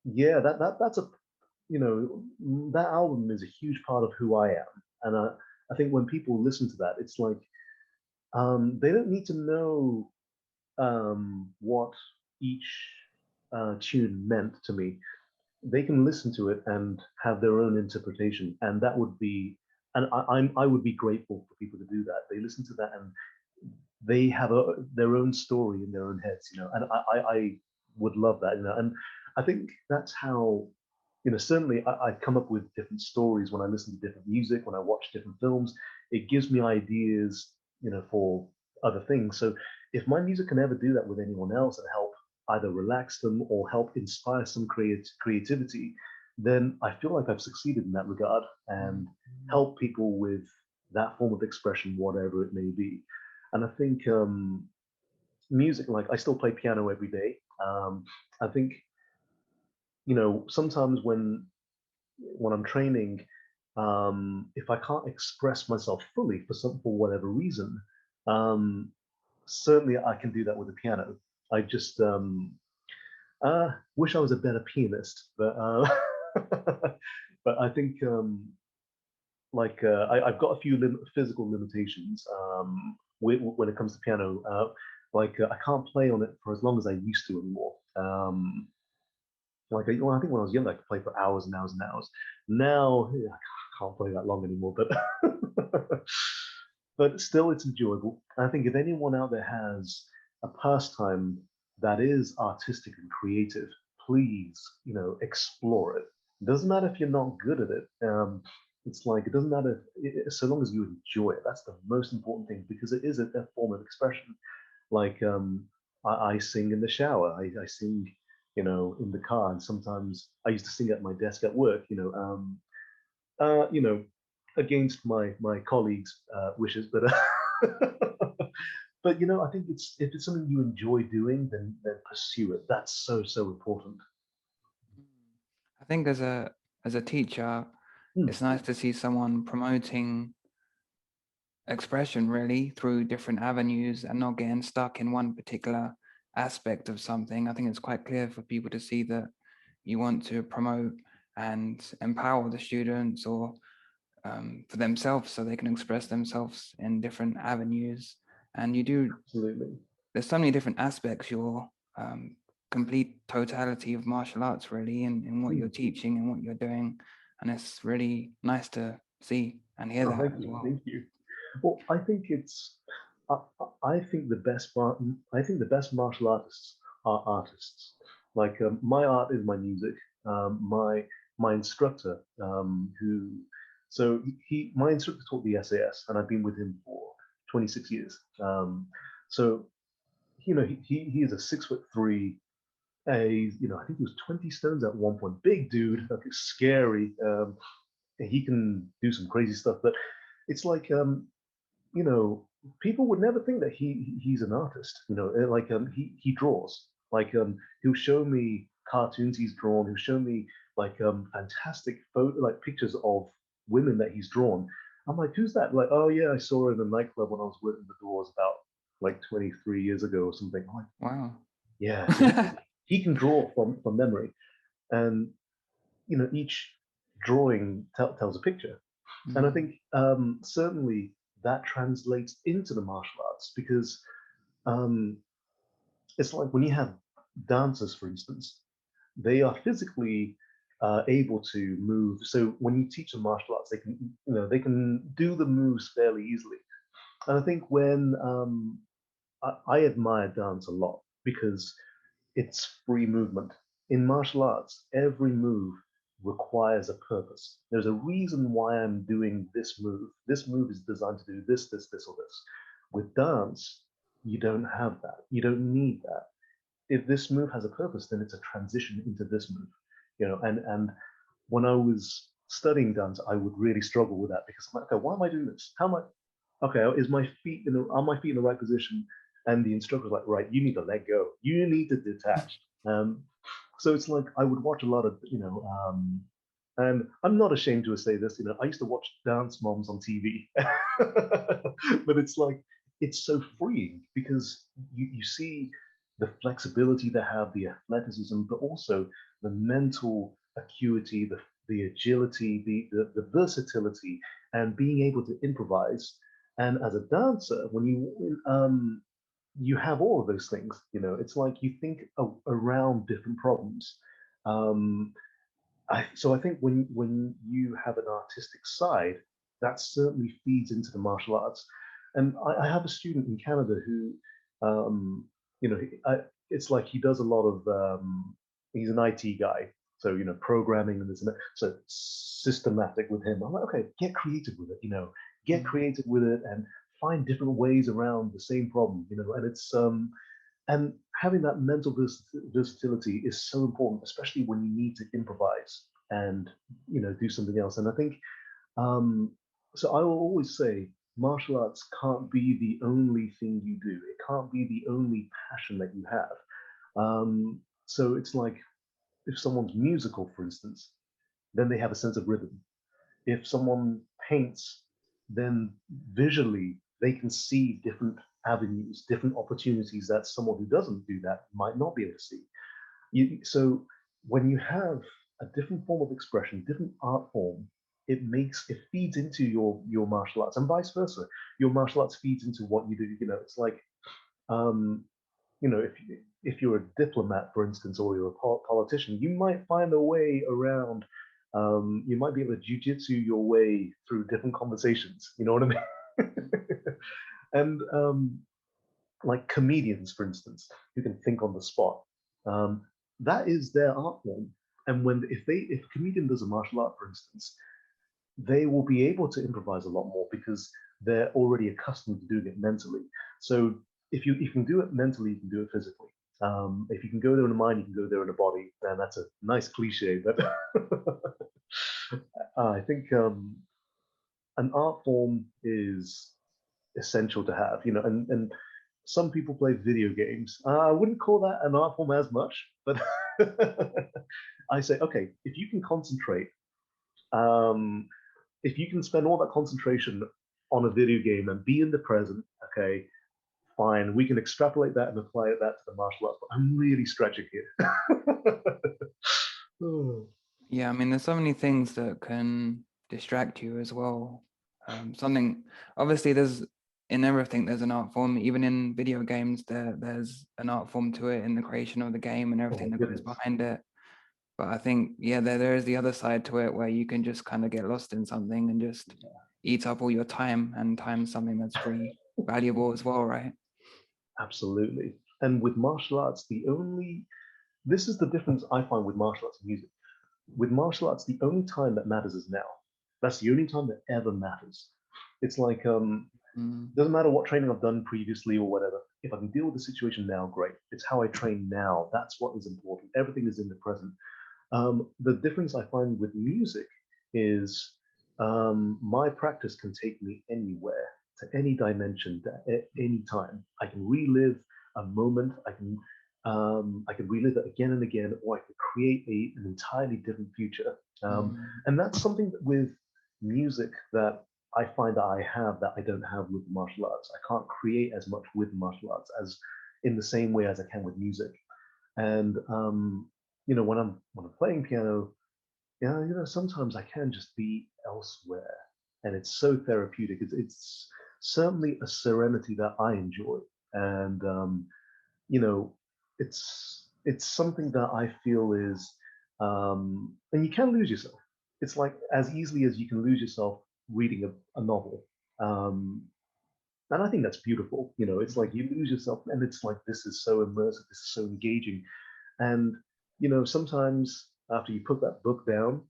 yeah, that's a, that album is a huge part of who I am. And I think when people listen to that, it's like, they don't need to know what each tune meant to me. They can listen to it and have their own interpretation, and that would be, and I would be grateful for people to do that. They listen to that and they have their own story in their own heads, and I would love that, and I think that's how, certainly I come up with different stories when I listen to different music, when I watch different films. It gives me ideas, for other things. So if my music can ever do that with anyone else and help either relax them or help inspire some creativity, then I feel like I've succeeded in that regard and help people with that form of expression, whatever it may be. And I think music, like I still play piano every day. I think, sometimes when I'm training, if I can't express myself fully for whatever reason, um, certainly I can do that with the piano. I just wish I was a better pianist, but but I think I've got a few physical limitations when it comes to piano. I can't play on it for as long as I used to anymore. I think when I was young, I could play for hours and hours and hours. Now, yeah, I can't play that long anymore, but but still, it's enjoyable. I think if anyone out there has a pastime that is artistic and creative, please, explore it. It doesn't matter if you're not good at it. It's like it doesn't matter so long as you enjoy it. That's the most important thing because it is a form of expression. Like I sing in the shower. I sing, in the car, and sometimes I used to sing at my desk at work. Uh, you know, against my colleagues' wishes, but but I think it's if it's something you enjoy doing, then pursue it. That's so important. I think as a teacher, Hmm, it's nice to see someone promoting expression really through different avenues and not getting stuck in one particular aspect of something. I think it's quite clear for people to see that you want to promote and empower the students or for themselves so they can express themselves in different avenues. And you do, absolutely. there's so many different aspects, your complete totality of martial arts really in what Hmm. you're teaching and what you're doing. And it's really nice to see and hear Oh, that thank as you, well. thank you. Well, I think it's. I, I think I think the best martial artists are artists. Like my art is my music. My instructor, my instructor taught the SAS, and I've been with him for 26 years. So he is a 6'3". I think he was 20 stones at one point. Big dude, like scary. He can do some crazy stuff, but it's like you know, people would never think that he's an artist. He draws. He'll show me cartoons he's drawn. He'll show me fantastic photo like pictures of women that he's drawn. I'm like, who's that? Like, oh yeah, I saw her in the nightclub when I was working the doors about like 23 years ago or something. I'm like, Wow. yeah. So he can draw from memory, and each drawing tells a picture. And I Mm. think certainly that translates into the martial arts because um, it's like when you have dancers, for instance, they are physically able to move. So when you teach them martial arts, they can do the moves fairly easily. And I think when I admire dance a lot because it's free movement. In martial arts, every move requires a purpose. There's a reason why I'm doing this move. This move is designed to do this, or this. With dance, you don't have that. You don't need that. If this move has a purpose, then it's a transition into this move. And when I was studying dance, I would really struggle with that because I'm like, okay, why am I doing this? How am I? Okay, are my feet in the right position? And the instructor's like, right, you need to let go. You need to detach. So it's like I would watch a lot of, and I'm not ashamed to say this, I used to watch dance moms on TV, but it's like it's so freeing because you see the flexibility they have, the athleticism, but also the mental acuity, the agility, the versatility, and being able to improvise. And as a dancer, when you have all of those things, it's like you think around different problems. Um, so I think when you have an artistic side, that certainly feeds into the martial arts. And I have a student in Canada who, you know, it's like he does a lot of. He's an IT guy, so programming and this and that. So systematic with him. I'm like, okay, get creative with it. Get Mm. creative with it and find different ways around the same problem. And it's and having that mental versatility is so important, especially when you need to improvise and do something else. And I think so. I will always say martial arts can't be the only thing you do. It can't be the only passion that you have. So it's like if someone's musical, for instance, then they have a sense of rhythm. If someone paints, then visually they can see different avenues, different opportunities that someone who doesn't do that might not be able to see. So when you have a different form of expression, different art form, it feeds into your martial arts, and vice versa. Your martial arts feeds into what you do. It's like, if you're a diplomat, for instance, or you're a politician, you might find a way around. You might be able to jujitsu your way through different conversations. You know what I mean? And like comedians, for instance, who can think on the spot. That is their art form. And if a comedian does a martial art, for instance, they will be able to improvise a lot more because they're already accustomed to doing it mentally. So if you can do it mentally, you can do it physically. If you can go there in the mind, you can go there in the body. And that's a nice cliche, but I think an art form is essential to have, and some people play video games. I wouldn't call that an art form as much, but I say, okay, if you can concentrate, if you can spend all that concentration on a video game and be in the present, okay, fine, we can extrapolate that and apply that to the martial arts, but I'm really stretching here. Yeah, I mean, there's so many things that can distract you as well. Obviously, in everything, there's an art form. Even in video games, there's an art form to it in the creation of the game and everything that goes behind it. But I think, yeah, there is the other side to it where you can just kind of get lost in something and just eat up all your time, and time's something that's pretty valuable as well, right? Absolutely. And with martial arts, this is the difference I find with martial arts and music. With martial arts, the only time that matters is now. That's the only time that ever matters. It's like, doesn't matter what training I've done previously or whatever. If I can deal with the situation now, great. It's how I train now. That's what is important. Everything is in the present. The difference I find with music is my practice can take me anywhere, to any dimension, at any time. I can relive a moment. I can relive it again and again, or I can create an entirely different future. And that's something that with music that I find that I have that I don't have with martial arts. I can't create as much with martial arts as in the same way as I can with music. And when I'm playing piano, sometimes I can just be elsewhere, and it's so therapeutic. It's certainly a serenity that I enjoy, and it's something that I feel is, and you can lose yourself. It's like as easily as you can lose yourself reading a novel. And I think that's beautiful. It's like you lose yourself, and it's like this is so immersive, this is so engaging. And sometimes after you put that book down,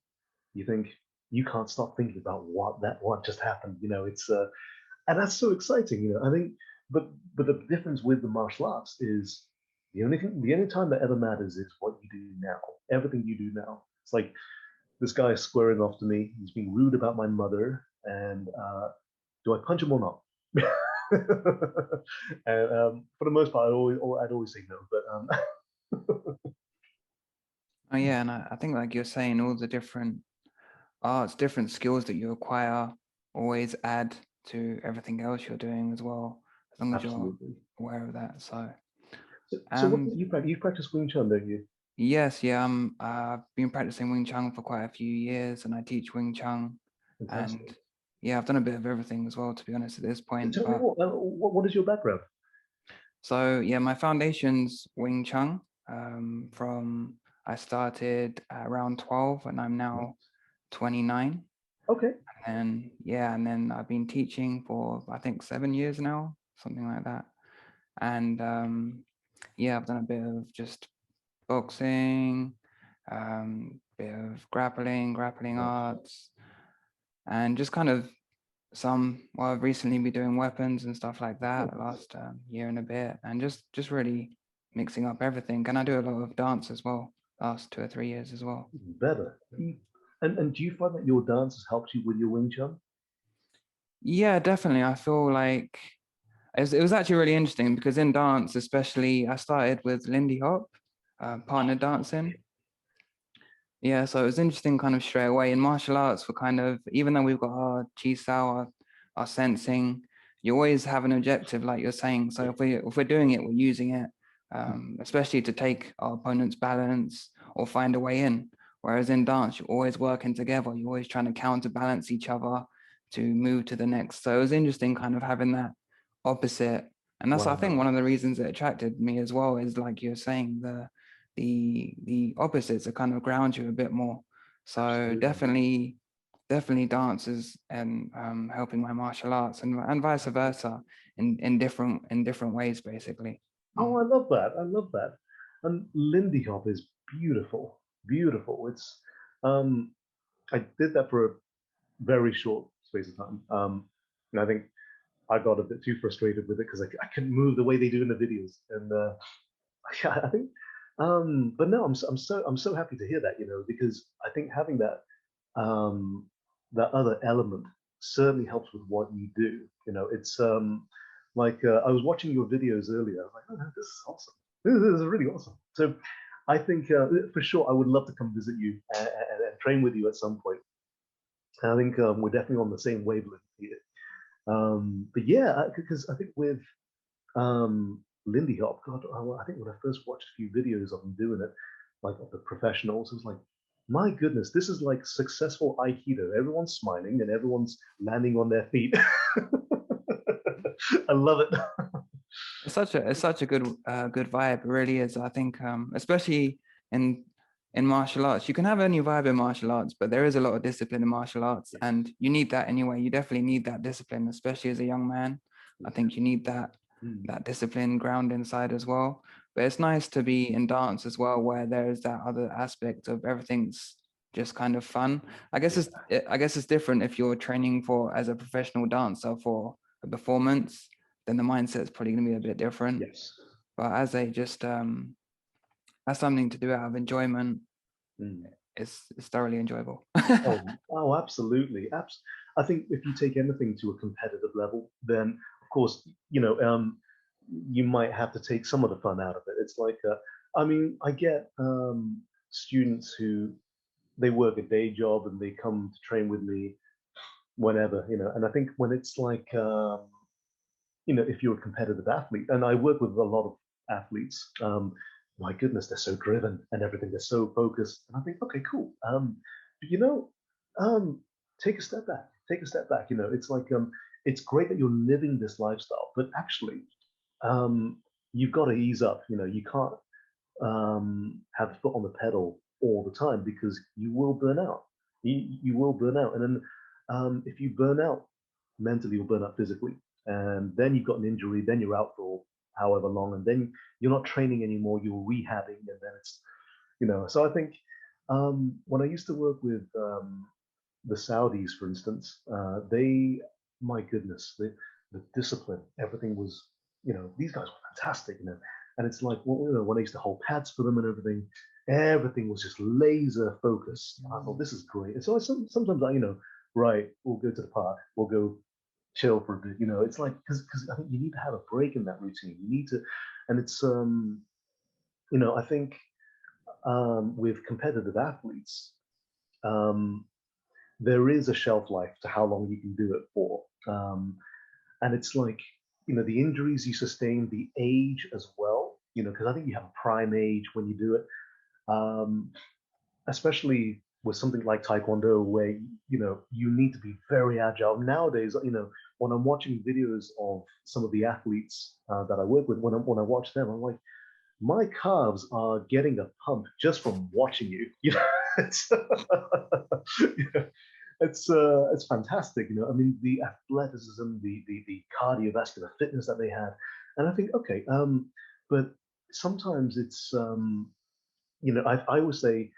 you think you can't stop thinking about what just happened. It's and that's so exciting. I think, but the difference with the martial arts is the only time that ever matters is what you do now. Everything you do now. It's like this guy is squaring off to me. He's being rude about my mother, and do I punch him or not? And for the most part, I'd always say no. But Oh yeah, and I think like you're saying, all the different arts, different skills that you acquire always add to everything else you're doing as well, as long as absolutely. you're aware of that. So what do you practice? You practice Wing Chun, don't you? Yes, yeah, I've been practicing Wing Chun for quite a few years, and I teach Wing Chun. Fantastic. And yeah, I've done a bit of everything as well, to be honest, at this point. Tell me more. What is your background? So yeah, my foundation's Wing Chun. I started at around 12, and I'm now 29. Okay. And yeah, and then I've been teaching for I think 7 years now, something like that. And yeah, I've done a bit of just boxing, bit of grappling arts, and just kind of I've recently been doing weapons and stuff like that the last year and a bit, and just really mixing up everything. And I do a lot of dance as well, last 2 or 3 years as well. Better. And do you find that your dance has helped you with your Wing Chun? Yeah, definitely. I feel like it was actually really interesting because in dance, especially, I started with Lindy Hop, partner dancing. Yeah, so it was interesting kind of straight away. In martial arts, we're kind of, even though we've got our chi sao, our sensing, you always have an objective, like you're saying. So if we're doing it, we're using it, especially to take our opponent's balance or find a way in. Whereas in dance, you're always working together. You're always trying to counterbalance each other to move to the next. So it was interesting kind of having that opposite. And that's, I think, Wow. one of the reasons it attracted me as well, is like you're saying, the opposites are kind of ground you a bit more. So Absolutely. definitely dances and helping my martial arts, and vice versa in different ways, basically. Oh, Mm. I love that. I love that. And Lindy Hop is beautiful, beautiful. It's I did that for a very short space of time. And I think I got a bit too frustrated with it because I couldn't move the way they do in the videos. And yeah, I think, but no, I'm so happy to hear that, you know, because I think having um, that other element certainly helps with what you do. You know, it's like I was watching your videos earlier. I was like, oh, no, this is awesome. This is really awesome. So I think for sure I would love to come visit you and train with you at some point. And I think we're definitely on the same wavelength here. But yeah, because I think with Lindy Hop, God, I think when I first watched a few videos of them doing it, like of the professionals, it was like, my goodness, this is like successful Aikido. Everyone's smiling and everyone's landing on their feet. I love it. It's such a good vibe. It really is. I think especially in in martial arts, you can have any vibe in martial arts, but there is a lot of discipline in martial arts, Yes. and you need that anyway. You definitely need that discipline, especially as a young man. I think you need Mm, that discipline ground inside as well. But it's nice to be in dance as well, where there's that other aspect of everything's just kind of fun. yeah. I guess it's different if you're training for as a professional dancer for a performance, then the mindset's probably gonna be a bit different. Yes. But as a just as something to do out of enjoyment, Mm. it's thoroughly enjoyable. Oh, absolutely. I think if you take anything to a competitive level, then of course, you know, you might have to take some of the fun out of it. It's like, I mean, I get students who they work a day job and they come to train with me whenever, you know, and I think when it's like, you know, if you're a competitive athlete, and I work with a lot of athletes, my goodness, they're so driven and everything, they're so focused. And I think, okay, cool. But you know, um, take a step back, take a step back. You know, it's like, it's great that you're living this lifestyle, but actually, um, you've got to ease up. You know, you can't have the foot on the pedal all the time because you will burn out. You will burn out. And then if you burn out mentally, you'll burn out physically. And then you've got an injury, then you're out for however long, and then you're not training anymore, you're rehabbing, and then it's, you know. So I think when I used to work with the Saudis, for instance, my goodness, the discipline, everything was, you know, these guys were fantastic, you know. And it's like, well, you know, when I used to hold pads for them and everything was just laser focused. I thought, this is great. And so sometimes I, you know, right, we'll go to the park, we'll go chill for a bit, you know. It's like, because I think you need to have a break in that routine. You need to, and it's, you know, I think with competitive athletes, um, there is a shelf life to how long you can do it for. And it's like, you know, the injuries you sustain, the age as well, you know, because I think you have a prime age when you do it, especially with something like Taekwondo, where, you know, you need to be very agile. Nowadays, you know, when I'm watching videos of some of the athletes that I work with, when I watch them, I'm like, my calves are getting a pump just from watching you. You know, it's, it's fantastic. You know, I mean, the athleticism, the cardiovascular fitness that they had, and I think, okay, but sometimes it's, you know, I always say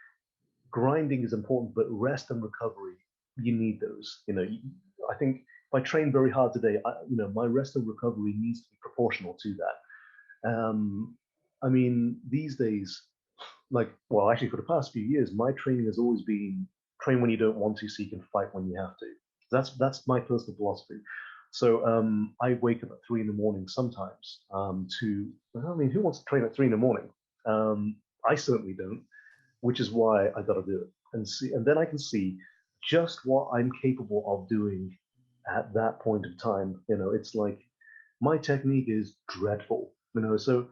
grinding is important, but rest and recovery, you need those. You know, I think if I train very hard today, you know, my rest and recovery needs to be proportional to that. I mean, these days, like, well, actually, for the past few years, my training has always been train when you don't want to, so you can fight when you have to. That's my personal philosophy. So I wake up at 3 in the morning sometimes to. I mean, who wants to train at 3 in the morning? I certainly don't, which is why I got to do it and see, and then I can see just what I'm capable of doing at that point of time. It's like my technique is dreadful. So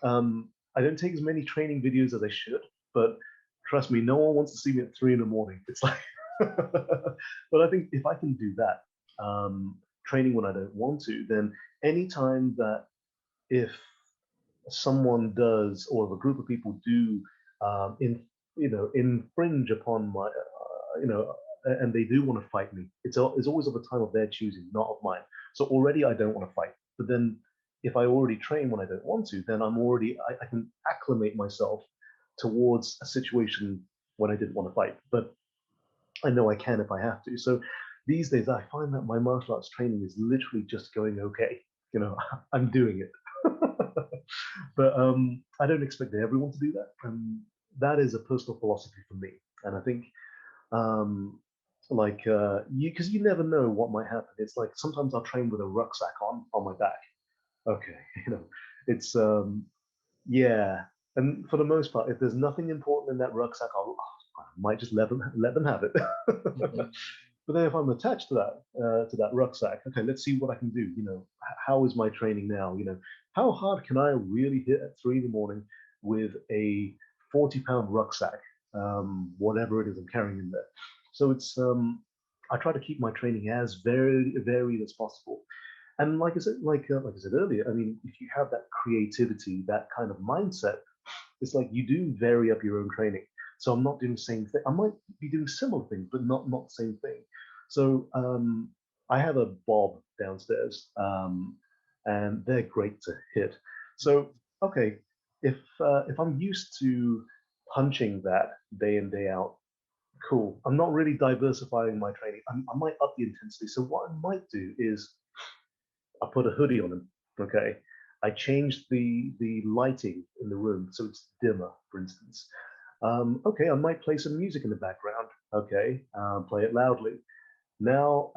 I don't take as many training videos as I should, but trust me, no one wants to see me at 3 in the morning. It's like, but I think if I can do that, training when I don't want to, then anytime that if someone does, or if a group of people do, infringe upon my, and they do want to fight me, it's always of a time of their choosing, not of mine. So already I don't want to fight. But then if I already train when I don't want to, then I can acclimate myself towards a situation when I didn't want to fight. But I know I can if I have to. So these days I find that my martial arts training is literally just going okay. I'm doing it. But I don't expect everyone to do that. That is a personal philosophy for me. And I think because you never know what might happen. It's like sometimes I'll train with a rucksack on my back. Okay, it's yeah. And for the most part, if there's nothing important in that rucksack, I might just let them have it. Mhm. But then if I'm attached to that rucksack, okay, let's see what I can do. How is my training now? How hard can I really hit at 3 in the morning with a 40-pound rucksack, whatever it is I'm carrying in there. So it's I try to keep my training as varied as possible. And like I said earlier, I mean, if you have that creativity, that kind of mindset, it's like you do vary up your own training. So I'm not doing the same thing. I might be doing similar things, but not the same thing. So I have a bob downstairs, and they're great to hit. So okay, if I'm used to punching that day in day out, cool. I'm not really diversifying my training. I might up the intensity. So what I might do is I put a hoodie on him. Okay. I changed the lighting in the room so it's dimmer, for instance. Okay, I might play some music in the background. Okay, play it loudly. Now,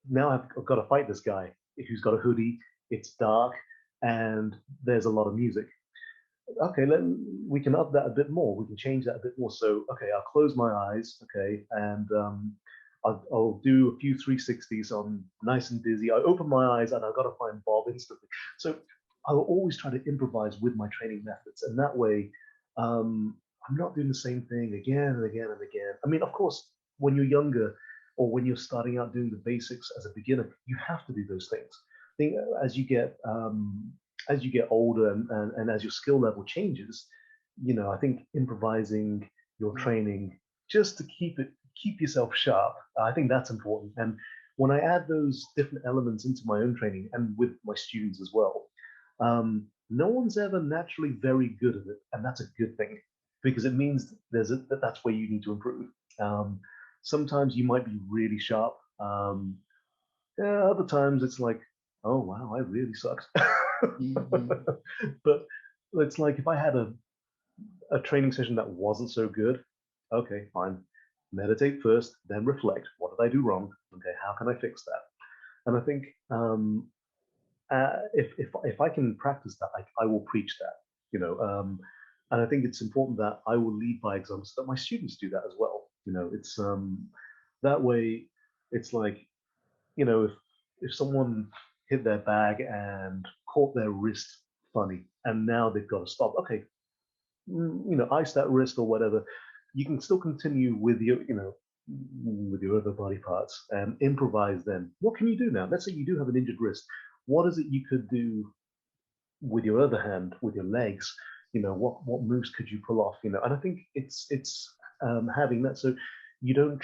now I've got to fight this guy who's got a hoodie. It's dark, and there's a lot of music. Okay, we can up that a bit more. We can change that a bit more. So, okay, I'll close my eyes. Okay, and I'll do a few 360s. I'm nice and dizzy. I open my eyes and I've got to find Bob instantly. So I will always try to improvise with my training methods, and that way, I'm not doing the same thing again and again and again. I mean, of course, when you're younger or when you're starting out doing the basics as a beginner, you have to do those things. I think as you get older and as your skill level changes, I think improvising your training just to keep yourself sharp, I think that's important. And when I add those different elements into my own training and with my students as well, no one's ever naturally very good at it, and that's a good thing because it means that's where you need to improve. Sometimes you might be really sharp. Yeah, other times it's like, oh wow, I really sucked. Mhm. But it's like if I had a training session that wasn't so good, okay, fine. Meditate first, then reflect. What did I do wrong? Okay, how can I fix that? And I think if I can practice that, I will preach that. And I think it's important that I will lead by example so that my students do that as well. It's that way. It's like if someone hit their bag and caught their wrist funny, and now they've got to stop. Okay, ice that wrist or whatever. You can still continue with your other body parts and improvise. Then what can you do now? Let's say you do have an injured wrist. What is it you could do with your other hand, with your legs? What moves could you pull off? And I think it's having that. So you don't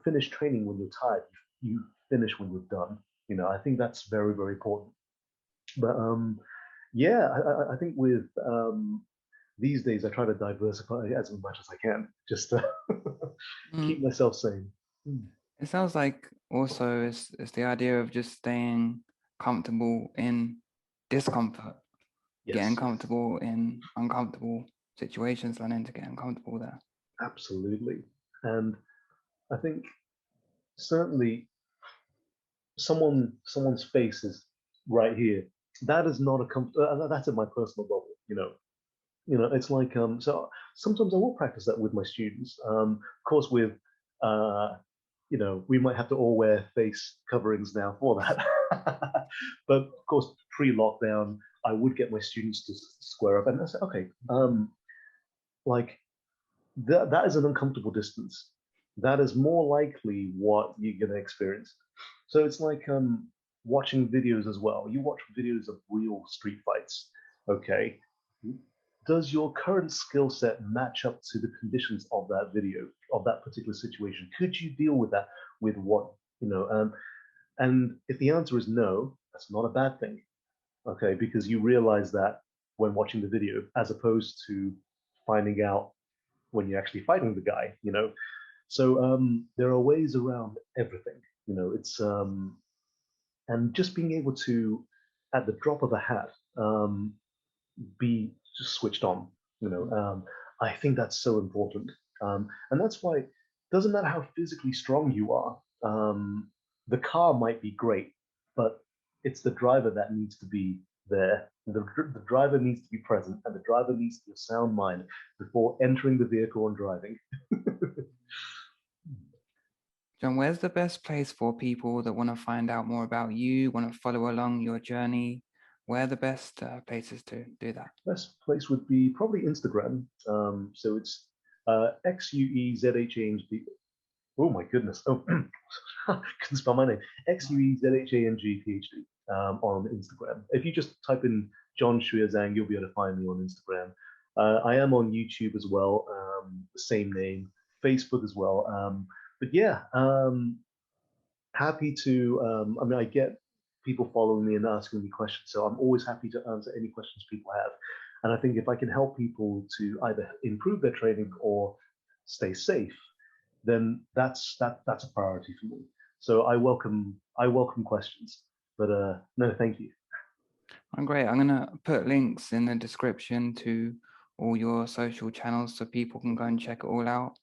finish training when you're tired. You finish when you're done. I think that's very, very important. But yeah, I think with these days I try to diversify as much as I can, just to keep Mm. myself sane. Mm. It sounds like also it's the idea of just staying comfortable in discomfort, getting Yes, comfortable in uncomfortable situations, learning to get uncomfortable there. absolutely. And I think certainly someone's face is right here. That is not a that's in my personal bubble. It's like so sometimes I will practice that with my students. Of course, with uh, you know, we might have to all wear face coverings now for that. But of course, pre-lockdown, I would get my students to square up, and I said, okay, like that is an uncomfortable distance. That is more likely what you're going to experience. So it's like watching videos as well. You watch videos of real street fights. Okay, does your current skill set match up to the conditions of that video, of that particular situation? Could you deal with that with what, you know? And if the answer is no, that's not a bad thing. Okay, because you realize that when watching the video, as opposed to finding out when you're actually fighting the guy, you know. So there are ways around everything, you know. It's and just being able to, at the drop of a hat, be just switched on. You know, I think that's so important, and that's why it doesn't matter how physically strong you are. The car might be great, but it's the driver that needs to be there. The driver needs to be present, and the driver needs to be a sound mind before entering the vehicle and driving. Jon, where's the best place for people that want to find out more about you, want to follow along your journey? Where are the best places to do that? Best place would be probably Instagram. So it's XUEZHANG. Oh my goodness. Oh, couldn't spell my name. XUEZHANG on Instagram. If you just type in Jon Xue Zhang, you'll be able to find me on Instagram. I am on YouTube as well, the same name, Facebook as well. But yeah, happy to. I mean, I get people following me and asking me questions, so I'm always happy to answer any questions people have. And I think if I can help people to either improve their training or stay safe, then that's a priority for me. So I welcome questions. But no, thank you. Oh, great. I'm going to put links in the description to all your social channels so people can go and check it all out.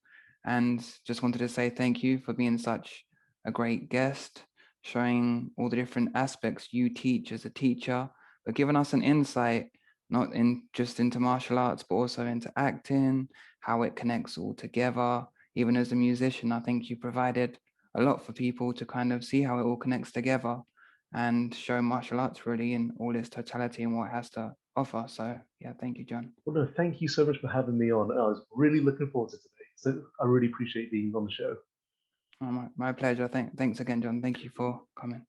And just wanted to say thank you for being such a great guest, showing all the different aspects you teach as a teacher, but giving us an insight, not in just into martial arts, but also into acting, how it connects all together. Even as a musician, I think you provided a lot for people to kind of see how it all connects together and show martial arts really in all its totality and what it has to offer. So yeah, thank you, Jon. Well, no, thank you so much for having me on. I was really looking forward to today. So I really appreciate being on the show. Oh, my pleasure. Thanks again, Jon. Thank you for coming.